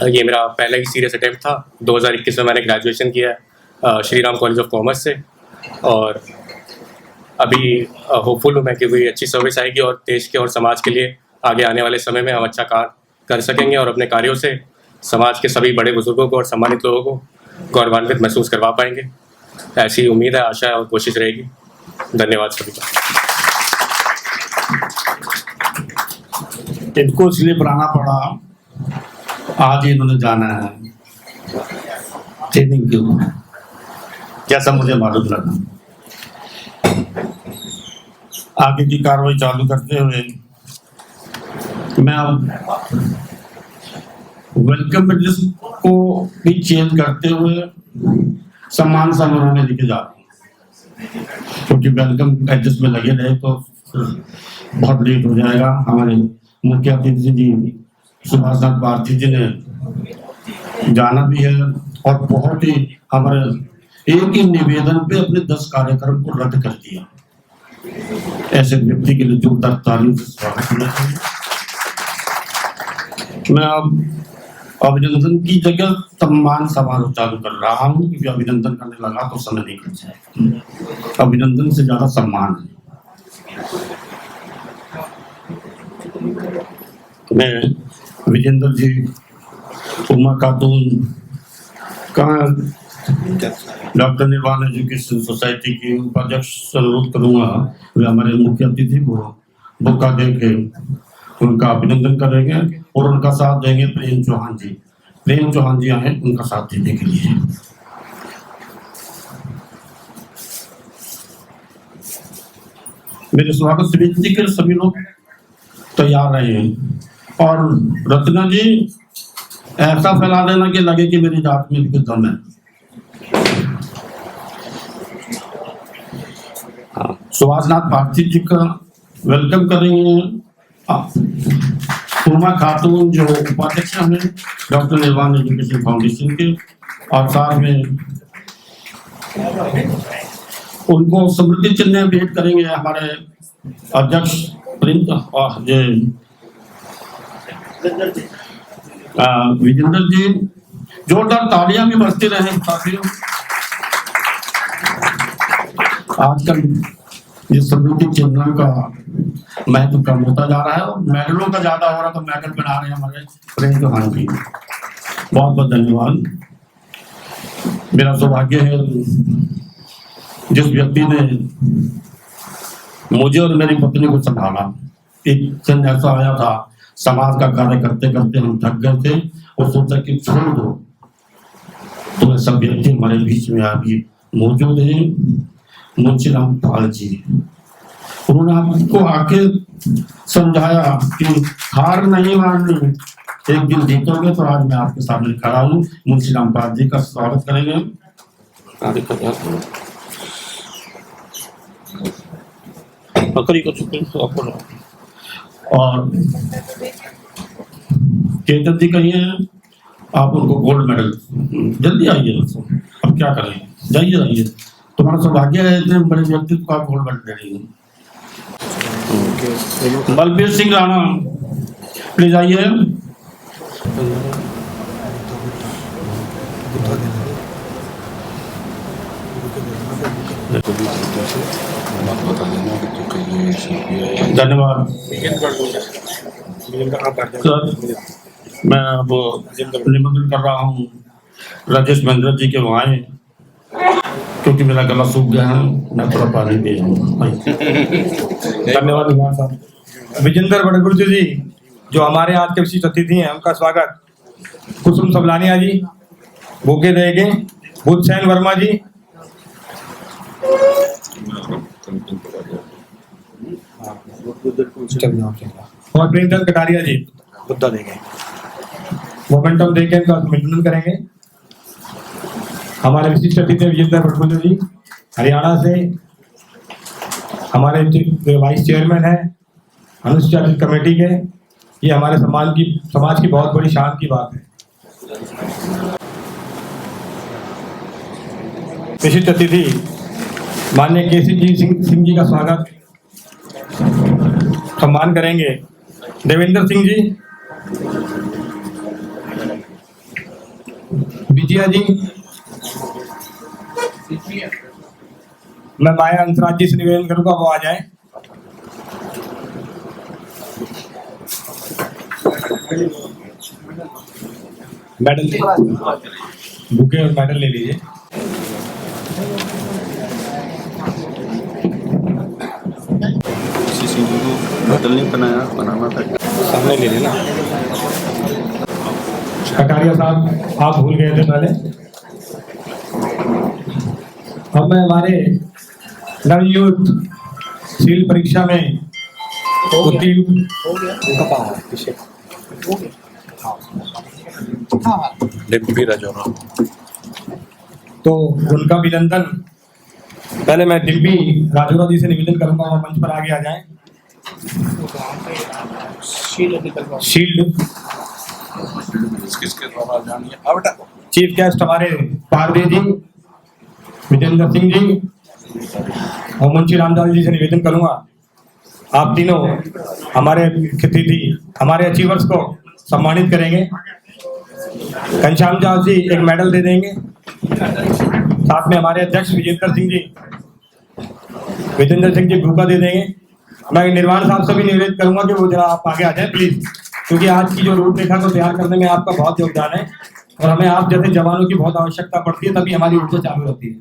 ये मेरा पहला ही सीरियस अटेम्प्ट था। 2021 में मैंने ग्रेजुएशन किया है Shri Ram college of commerce से और अभी होपफुल हूँ मैं कि कोई अच्छी सर्विस आएगी और देश के और समाज के लिए आगे आने वाले समय में हम अच्छा कार्य कर सकेंगे और अपने कार्यों से समाज के सभी बड़े बुजुर्गों को और सम्मानित लोगों को गौरवान्वित महसूस करवा पाएंगे। ऐसी उम्मीद है, आशा है और कोशिश रहेगी। धन्यवाद सभी का। इनको इसलिए बनाना पड़ा, आज इन्होंने जाना है ट्रेनिंग क्यों, जैसा मुझे मालूम लगा। आगे की कार्रवाई चालू करते हुए मैं अब वेलकम एड्रेस को भी चेंज करते हुए सम्मान समारोह में लेके जा रहा हूँ, क्योंकि वेलकम एड्रेस में लगे रहे तो बहुत लेट हो जाएगा। हमारे मुख्य अतिथि जी सुभाष नाथ भारती जी ने जाना भी है और बहुत ही हमारे एक ही निवेदन पे अपने 10 कार्यक्रम को रद्द कर दिया। ऐसे व्यक्ति के लिए जोरदार तालियों से स्वागत करना चाहिए। मैं अब अभिनंदन की जगह सम्मान समारोह चालू कर रहा हूँ, क्योंकि अभिनंदन करने लगा तो समय नहीं कट जाएगा। अभिनंदन से ज्यादा सम्मान है। मैं विजेंद्र जी, उमा खातून का डॉक्टर निर्वाण एजुकेशन सोसाइटी की उपाध्यक्ष से अनुरोध करूंगा वे हमारे मुख्य अतिथि को बुका देके उनका अभिनंदन करेंगे और उनका साथ देंगे प्रेम चौहान जी। प्रेम चौहान जी आए उनका साथ देने के लिए। मेरे स्वागत से विनती के सभी लोग तैयार रहे और रत्ना जी ऐसा फैला देना कि लगे कि मेरी जात में भी दम है। सुभाष नाथ भारती जी का वेलकम करेंगे उमा खातून जो उपाध्यक्ष हैं डॉक्टर निर्वाण एजुकेशन फाउंडेशन के, और साथ में उनको स्मृति चिन्ह भेंट करेंगे हमारे अध्यक्ष प्रिंस और विजेंद्र जी। जोरदार तालियां भी बजती रहे साथियों। आजकल ये स्मृति चिन्ह का महत्व कम होता जा रहा है और मेडलों का ज्यादा हो रहा है, तो मेडल बना रहे हैं हमारे प्रेम चौहान जी। बहुत बहुत धन्यवाद। मेरा सौभाग्य है जिस व्यक्ति ने मुझे और मेरी पत्नी को संभाला। एक दिन ऐसा आया था, समाज का कार्य करते करते हम थक गए थे और सोचा कि छोड़ दो, तो ऐसा व्यक्ति हमारे बीच में अभी मौजूद है, मुंशी राम पाल जी। उन्होंने आपको आके समझाया कि हार नहीं माननी, एक दिन जीतोगे। तो आज मैं आपके सामने खड़ा हूँ। मुंशी राम पाल जी का स्वागत करेंगे। और चेतन जी कहिए आप उनको गोल्ड मेडल, जल्दी आइए। अब क्या करें, जाइए आइए, तुम्हारा सौभाग्य है इतने बड़े व्यक्तित्व को आप गोल्ड मेडल दे रही हैं। बलबीर सिंह राणा प्लीज आइए। धन्यवाद सर। मैं अब निमंत्रण कर रहा हूँ राजेश महेंद्र जी के वहाँ आए, क्योंकि मेरा गला सूख गया है, मैं थोड़ा पानी पी जाऊँगा। धन्यवाद साहब। विजेंद्र बड़गुर्जू जी जो हमारे आज के विशिष्ट अतिथि हैं, उनका स्वागत कुसुम सबलानिया जी, भूखे देगे, बुद्धसेन वर्मा जी, और प्रेमचंद कटारिया जी मुद्दा देंगे, मोमेंटम देके इनका अभिनंदन करेंगे। हमारे विशिष्ट अतिथि विजेंद्र भटकुल जी हरियाणा से, हमारे वाइस चेयरमैन है अनुसूचित कमेटी के। ये हमारे समाज की बहुत बड़ी शान की बात है। विशिष्ट अतिथि माननीय केसी सिंह जी का स्वागत सम्मान करेंगे। देवेंद्र सिंह जी, विजया जी, मैं माया अंतराज जी से निवेदन करूंगा वो आ जाए। मेडल बुके और मेडल ले लीजिए। मेडल नहीं बनाना था, सामने ले लेना। कटारिया साहब आप भूल गए थे पहले। अब मैं हमारे नवयुक्त सील परीक्षा में उत्तीर्ण डिम्पी राजौरा, तो उनका अभिनंदन। पहले मैं डिम्पी राजौरा जी से निवेदन करूंगा और मंच पर आगे आ जाएं। शील्ड चीफ गेस्ट हमारे पारदे जी, विजेंद्र सिंह जी और मुंशी रामदास जी से निवेदन करूंगा आप तीनों हमारे अतिथि हमारे अचीवर्स को सम्मानित करेंगे। घनश्याम जाव जी एक मेडल दे देंगे, साथ में हमारे अध्यक्ष विजेंद्र सिंह जी भूखा दे देंगे। मैं निर्वाण साहब से भी निवेदन करूंगा कि वो जरा आप आगे आ जाए प्लीज, क्योंकि आज की जो रूपरेखा को तैयार करने में आपका बहुत योगदान है और हमें आप जैसे जवानों की बहुत आवश्यकता पड़ती है, तभी हमारी ऊर्जा चालू रहती है।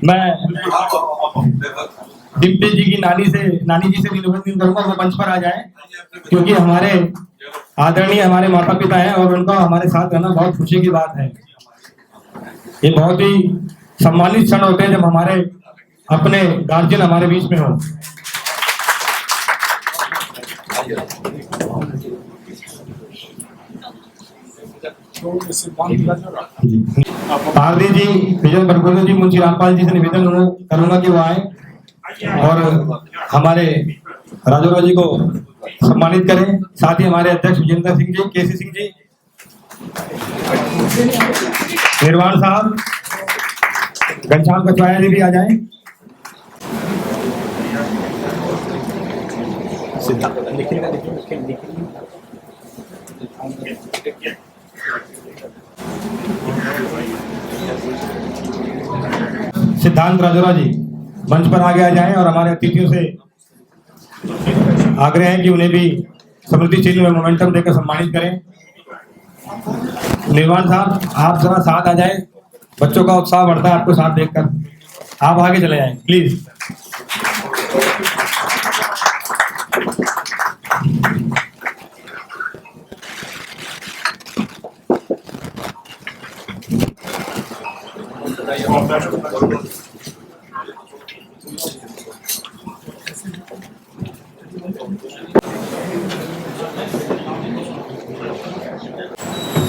मैं डिम्पी जी की नानी जी से निवेदन करूंगा वो मंच पर आ जाए, क्योंकि हमारे आदरणीय हमारे माता पिता हैं और उनका हमारे साथ रहना बहुत खुशी की बात है। ये बहुत ही सम्मानित क्षण होते हैं जब हमारे अपने गार्जियन हमारे बीच में हो। पारदी जी, विजय बरगोले जी, मुंशी रामपाल जी से निवेदन करूंगा कि वो आए और हमारे राजौरा जी को सम्मानित करें। साथ ही हमारे अध्यक्ष विजेंद्र सिंह जी, केसी सिंह जी, निर्वाण साहब, घनश्याम कचवाया जी भी आ जाएं। सिद्धांत राजौरा जी मंच पर आगे आ जाएं और हमारे अतिथियों से आग्रह है कि उन्हें भी स्मृति चिन्ह में मोमेंटम देकर सम्मानित करें। निर्वाण साहब आप जरा साथ आ जाएं, बच्चों का उत्साह बढ़ता है आपको साथ देखकर। आप आगे चले जाएं प्लीज।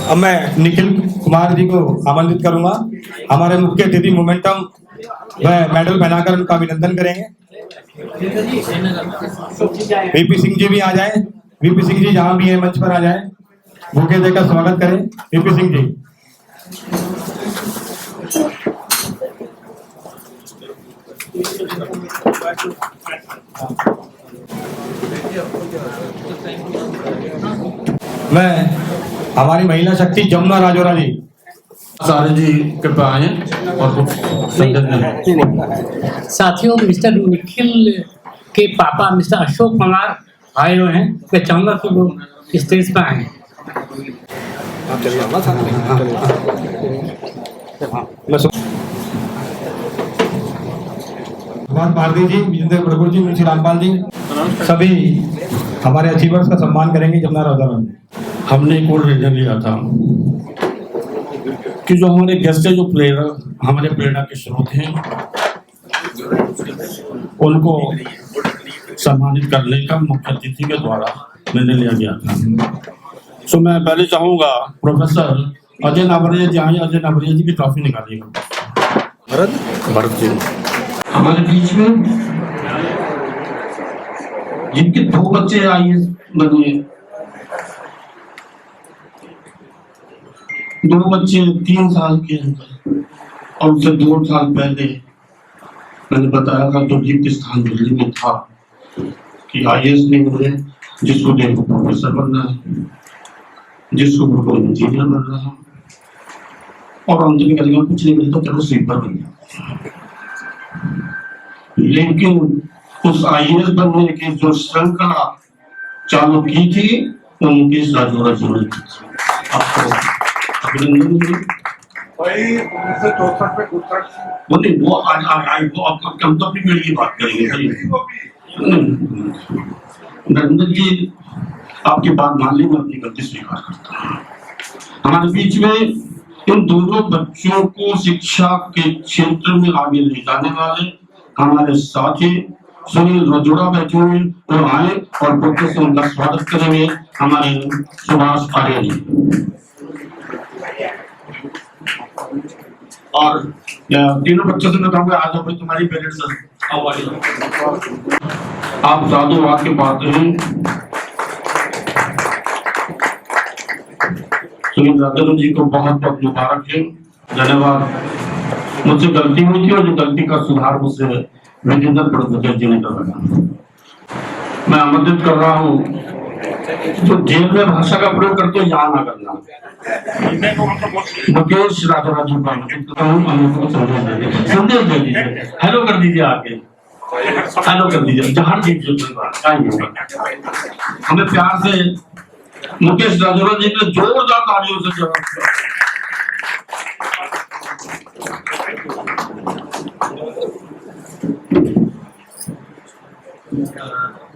अब मैं निखिल कुमार जी को आमंत्रित करूंगा। हमारे मुख्य अतिथि मोमेंटम व मेडल पहनाकर उनका अभिनंदन करेंगे। वीपी सिंह जी भी आ जाएं। वीपी सिंह जी जहां भी है मंच पर आ जाएं, बुके देकर स्वागत करें वीपी सिंह जी। मैं हमारी महिला शक्ति जमुना राजौरा जी सारे जी कृपया आए और कुछ संदेश दें। साथियों, मिस्टर निखिल के पापा मिस्टर अशोक कुमार आए हुए हैं। मैं चाहूंगा कि वो स्टेज पर आए। कुमार पारदी जी, विजेंद्र प्रभु जी, मुंशी रामपाल जी, सभी हमारे अचीवर्स का सम्मान करेंगे जमुना राउतराज जी। हमने एक और निर्णय लिया था कि जो हमारे गेस्ट है, जो हमारे प्रेरणा के स्रोत हैं, उनको सम्मानित करने का मुख्य अतिथि के द्वारा निर्णय लिया गया था। सो मैं पहले चाहूंगा प्रोफेसर अजय नावरिया जी आए, अजय नावरिया जी की ट्रॉफी निकालिएगा। भरत जी हमारे बीच में, जिनके 2 बच्चे IAS बने, 2 बच्चे 3 साल के अंदर, और उससे 2 साल पहले मैंने बताया था जो जीत स्थान दिल्ली में था कि IAS नहीं बने, जिसको देखो प्रोफेसर बनना है, जिसको देखो इंजीनियर बनना है, और अंत में कहेगा कुछ नहीं मिलता, चलो स्वीपर बन जाओ। लेकिन उस IAS बनने की जो श्रृंखला चालू की थी वो मुकेश राजौरा जी ने की थी। आपको अभिनंदन। बोले वो हम तो अपनी पीढ़ी की बात करेंगे। नरेंद्र जी आपकी बात मान ली, मैं अपनी गलती स्वीकार करता हूँ। हमारे बीच में इन दोनों बच्चों को शिक्षा के क्षेत्र में आगे ले जाने वाले हमारे साथी सुनील राजौरा बैठे हुए वो आए और बच्चों से उनका स्वागत करेंगे हमारे सुभाष आर्य जी। और तीनों बच्चों से मैं कहूँगा आ जाओ भाई, तुम्हारी पेरेंट्स आप साधुवाद के पात्र हैं। सुनील राजौरा जी को बहुत बहुत मुबारक है, धन्यवाद। मुझसे गलती हुई थी और जो गलती का सुधार मुझसे विजेंद्र प्रोफेसर जी ने करवाया। मैं आमंत्रित कर रहा हूँ जो जेल में भाषा का प्रयोग करते हो यहाँ ना करना। मुकेश राजौरा जी को आमंत्रित करता हूँ, संदेश दे दीजिए, हेलो कर दीजिए, आके हेलो कर दीजिए, जहाँ दीजिए हमें प्यार से मुकेश राजौरा जी ने जोरदार तालियों से जवाब दिया।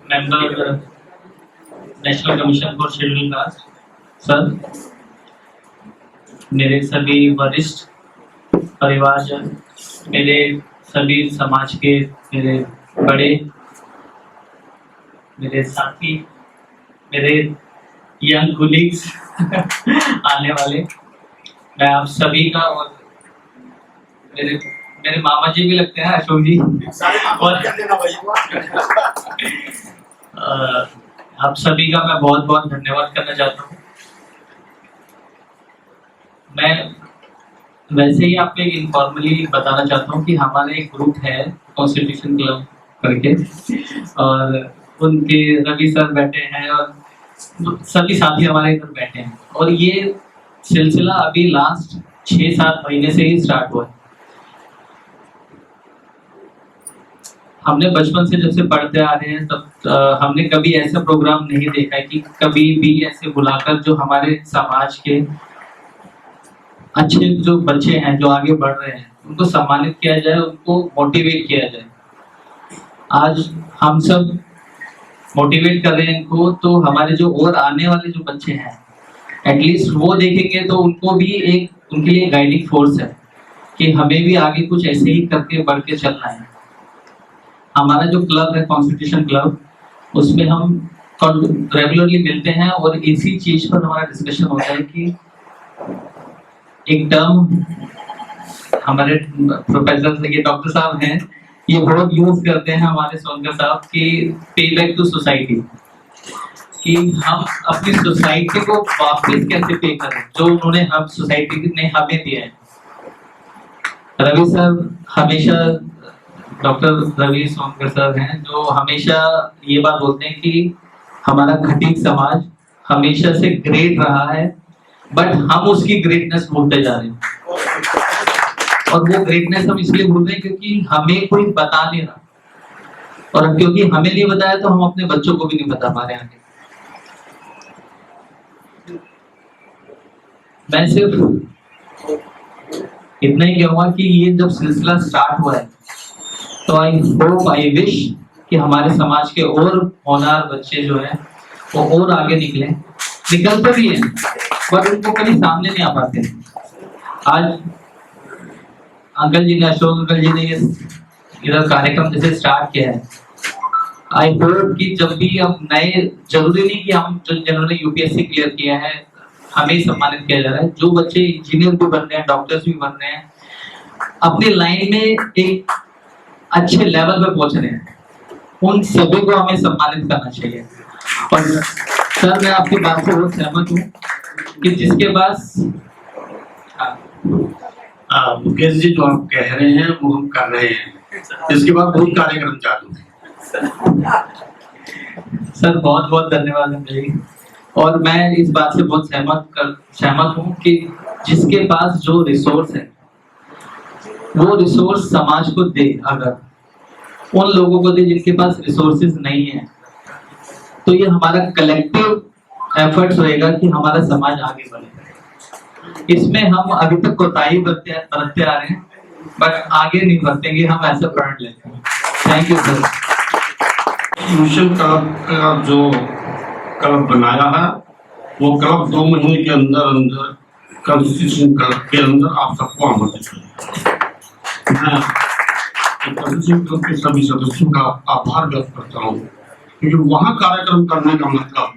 Member national commission for scheduled caste sir, मेरे सभी वरिष्ठ परिवारजन, मेरे सभी समाज के मेरे बड़े, मेरे साथी, मेरे यंग कोलीग्स आने वाले, मैं आप सभी का, और मेरे मामा जी भी लगते हैं अशोक जी, और आप सभी का मैं बहुत बहुत धन्यवाद करना चाहता हूँ। मैं वैसे ही आपको एक इनफॉर्मली बताना चाहता हूँ कि हमारा एक ग्रुप है कॉन्स्टिट्यूशन क्लब करके, और उनके रवि सर बैठे हैं और सभी साथी हमारे इधर बैठे हैं, और ये सिलसिला अभी लास्ट 6-7 महीने से ही स्टार्ट हुआ है। हमने बचपन से जब से पढ़ते आ रहे हैं तब हमने कभी ऐसा प्रोग्राम नहीं देखा है कि कभी भी ऐसे बुलाकर जो हमारे समाज के अच्छे जो बच्चे हैं जो आगे बढ़ रहे हैं उनको सम्मानित किया जाए, उनको मोटिवेट किया जाए। आज हम सब मोटिवेट कर रहे हैं इनको, तो हमारे जो और आने वाले जो बच्चे हैं एटलीस्ट वो देखेंगे तो उनको भी एक उनके लिए गाइडिंग फोर्स है कि हमें भी आगे कुछ ऐसे ही करके बढ़ के चलना है। हमारा जो क्लब है कॉन्स्टिट्यूशन क्लब, उसमें हम रेगुलरली मिलते हैं और इसी चीज पर हमारा डिस्कशन होता है कि एक टर्म हमारे प्रोफेसर ये डॉक्टर साहब हैं, ये बहुत यूज करते हैं हमारे सोनकर साहब की पे बैक टू सोसाइटी, कि हम अपनी सोसाइटी को वापस कैसे पे करें जो उन्होंने हम सोसाइटी ने हमें दिया है। रवि सर हमेशा, डॉक्टर रवि सोनकर सर हैं जो हमेशा ये बात बोलते हैं कि हमारा घटित समाज हमेशा से ग्रेट रहा है, बट हम उसकी ग्रेटनेस भूलते जा रहे हैं, और वो ग्रेटनेस हम इसलिए भूल रहे हैं क्योंकि हमें कोई बता नहीं रहा, और क्योंकि हमें नहीं बताया तो हम अपने बच्चों को भी नहीं बता पा रहे आगे। मैं सिर्फ इतना ही कहूंगा कि ये जब सिलसिला स्टार्ट हुआ है तो आई होप, आई विश कि हमारे समाज के और होनहार बच्चे जो हैं वो और आगे निकलते भी हैं, पर उनको कभी सामने नहीं आ पाते। आज अंकल जी ने, अशोक अंकल जी ने ये इधर कार्यक्रम जैसे स्टार्ट किया है, आई होप कि जब भी अब नए, जरूरी नहीं कि हम जो जिन्होंने यूपीएससी क्लियर किया है हमें ही सम्मानित किया जा रहा है, जो बच्चे इंजीनियर भी बन रहे हैं, डॉक्टर्स भी बन रहे हैं, अपनी लाइन में एक अच्छे लेवल पे पहुंच रहे हैं, उन सभी को हमें सम्मानित करना चाहिए। और सर मैं आपकी बात से बहुत सहमत हूँ कि जिसके पास मुकेश जी जो आप कह रहे हैं वो हम कर रहे हैं, इसके बाद बहुत कार्यक्रम चालू है। सर बहुत बहुत धन्यवाद अंकल जी। और मैं इस बात से बहुत सहमत हूँ कि जिसके पास जो रिसोर्स है वो रिसोर्स समाज को दे, अगर उन लोगों को दे जिनके पास रिसोर्सेज नहीं है, तो ये हमारा कलेक्टिव एफर्ट्स रहेगा कि हमारा समाज आगे बढ़े। इसमें हम अभी तक कोताही बरतते आ रहे हैं, बट आगे नहीं बढ़तेंगे, हम ऐसा प्रण लेते हैं। Thank you sir. Mission club का जो क्लब बनाया है वो क्लब 2 महीने के अंदर कंस्टिट्यूशन क्लब के अंदर आप सबको आमंत्रित करें। मैं कंस्टिट्यूशन क्लब के सभी सदस्यों का आभार व्यक्त करता हूँ, क्योंकि वहाँ कार्यक्रम करने का मतलब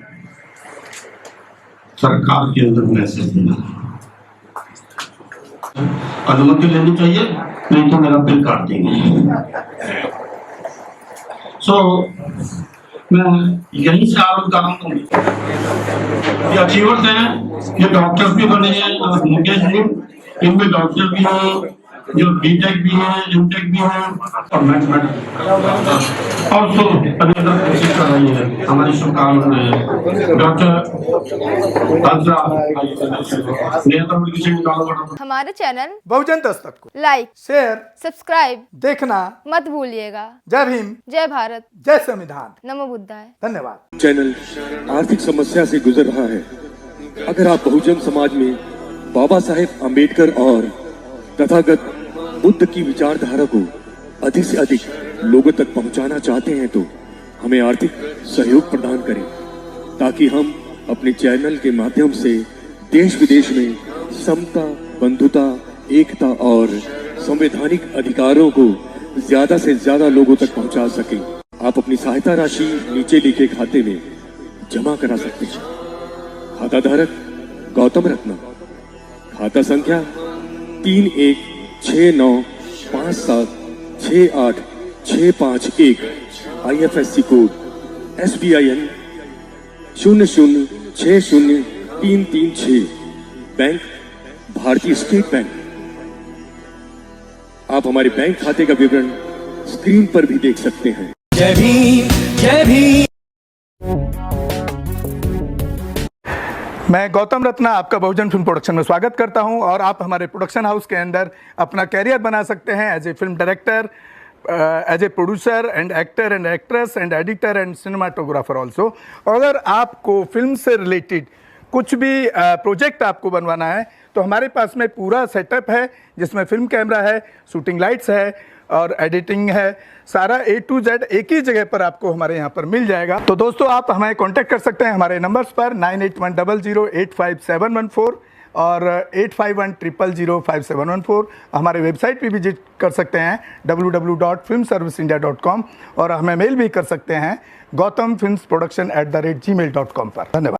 सरकार के अंदर मैसेज देना है। अनुमति लेनी चाहिए, नहीं तो मेरा बिल काट देंगे। मैं यहीं से आरम्भ करूँगा। ये अचीवर्स हैं, ये डॉक्टर्स भी बने हैं, मुकेश जी इनमें डॉक्टर भी हैं, जो बीटेक भी हैं, एमटेक भी हैं, और मैथमेटिक्स और तो अभी कोशिश कर रही है। हमारी शुभकामनाएं डॉक्टर। हमारे चैनल बहुजन दस्तक को लाइक, शेयर, सब्सक्राइब देखना मत भूलिएगा। जय भीम, जय भारत, जय संविधान, नमो बुद्धाय। धन्यवाद। चैनल आर्थिक समस्या से गुजर रहा है। अगर आप बहुजन समाज में बाबा साहेब अम्बेडकर और तथागत बुद्ध की विचारधारा को अधिक से अधिक लोगों तक पहुंचाना चाहते हैं तो हमें आर्थिक सहयोग प्रदान करें, ताकि हम अपने चैनल के माध्यम से देश विदेश में समता, बंधुता, एकता और संवैधानिक अधिकारों को ज्यादा से ज्यादा लोगों तक पहुंचा सकें। आप अपनी सहायता राशि नीचे लिखे खाते में जमा करा सकते हैं। खाता धारक गौतम रत्ना, खाता संख्या 3169576865 IFSC कोड SBIN 0060336, बैंक भारतीय स्टेट बैंक। आप हमारे बैंक खाते का विवरण स्क्रीन पर भी देख सकते हैं। जय भीम, जय भीम। मैं गौतम रत्ना आपका बहुजन फिल्म प्रोडक्शन में स्वागत करता हूं, और आप हमारे प्रोडक्शन हाउस के अंदर अपना कैरियर बना सकते हैं as a film director, as a producer and actor and actress and editor and cinematographer also. अगर आपको फिल्म से रिलेटेड कुछ भी प्रोजेक्ट आपको बनवाना है तो हमारे पास में पूरा सेटअप है, जिसमें फिल्म कैमरा है, शूटिंग लाइट्स है और एडिटिंग है। सारा A to Z एक ही जगह पर आपको हमारे यहाँ पर मिल जाएगा। तो दोस्तों आप हमें कांटेक्ट कर सकते हैं हमारे नंबर्स पर 9810085714 और 8510005714। हमारे वेबसाइट पे विजिट कर सकते हैं www.filmserviceindia.com, और हमें मेल भी कर सकते हैं gautamfilmsproduction@gmail.com पर। धन्यवाद।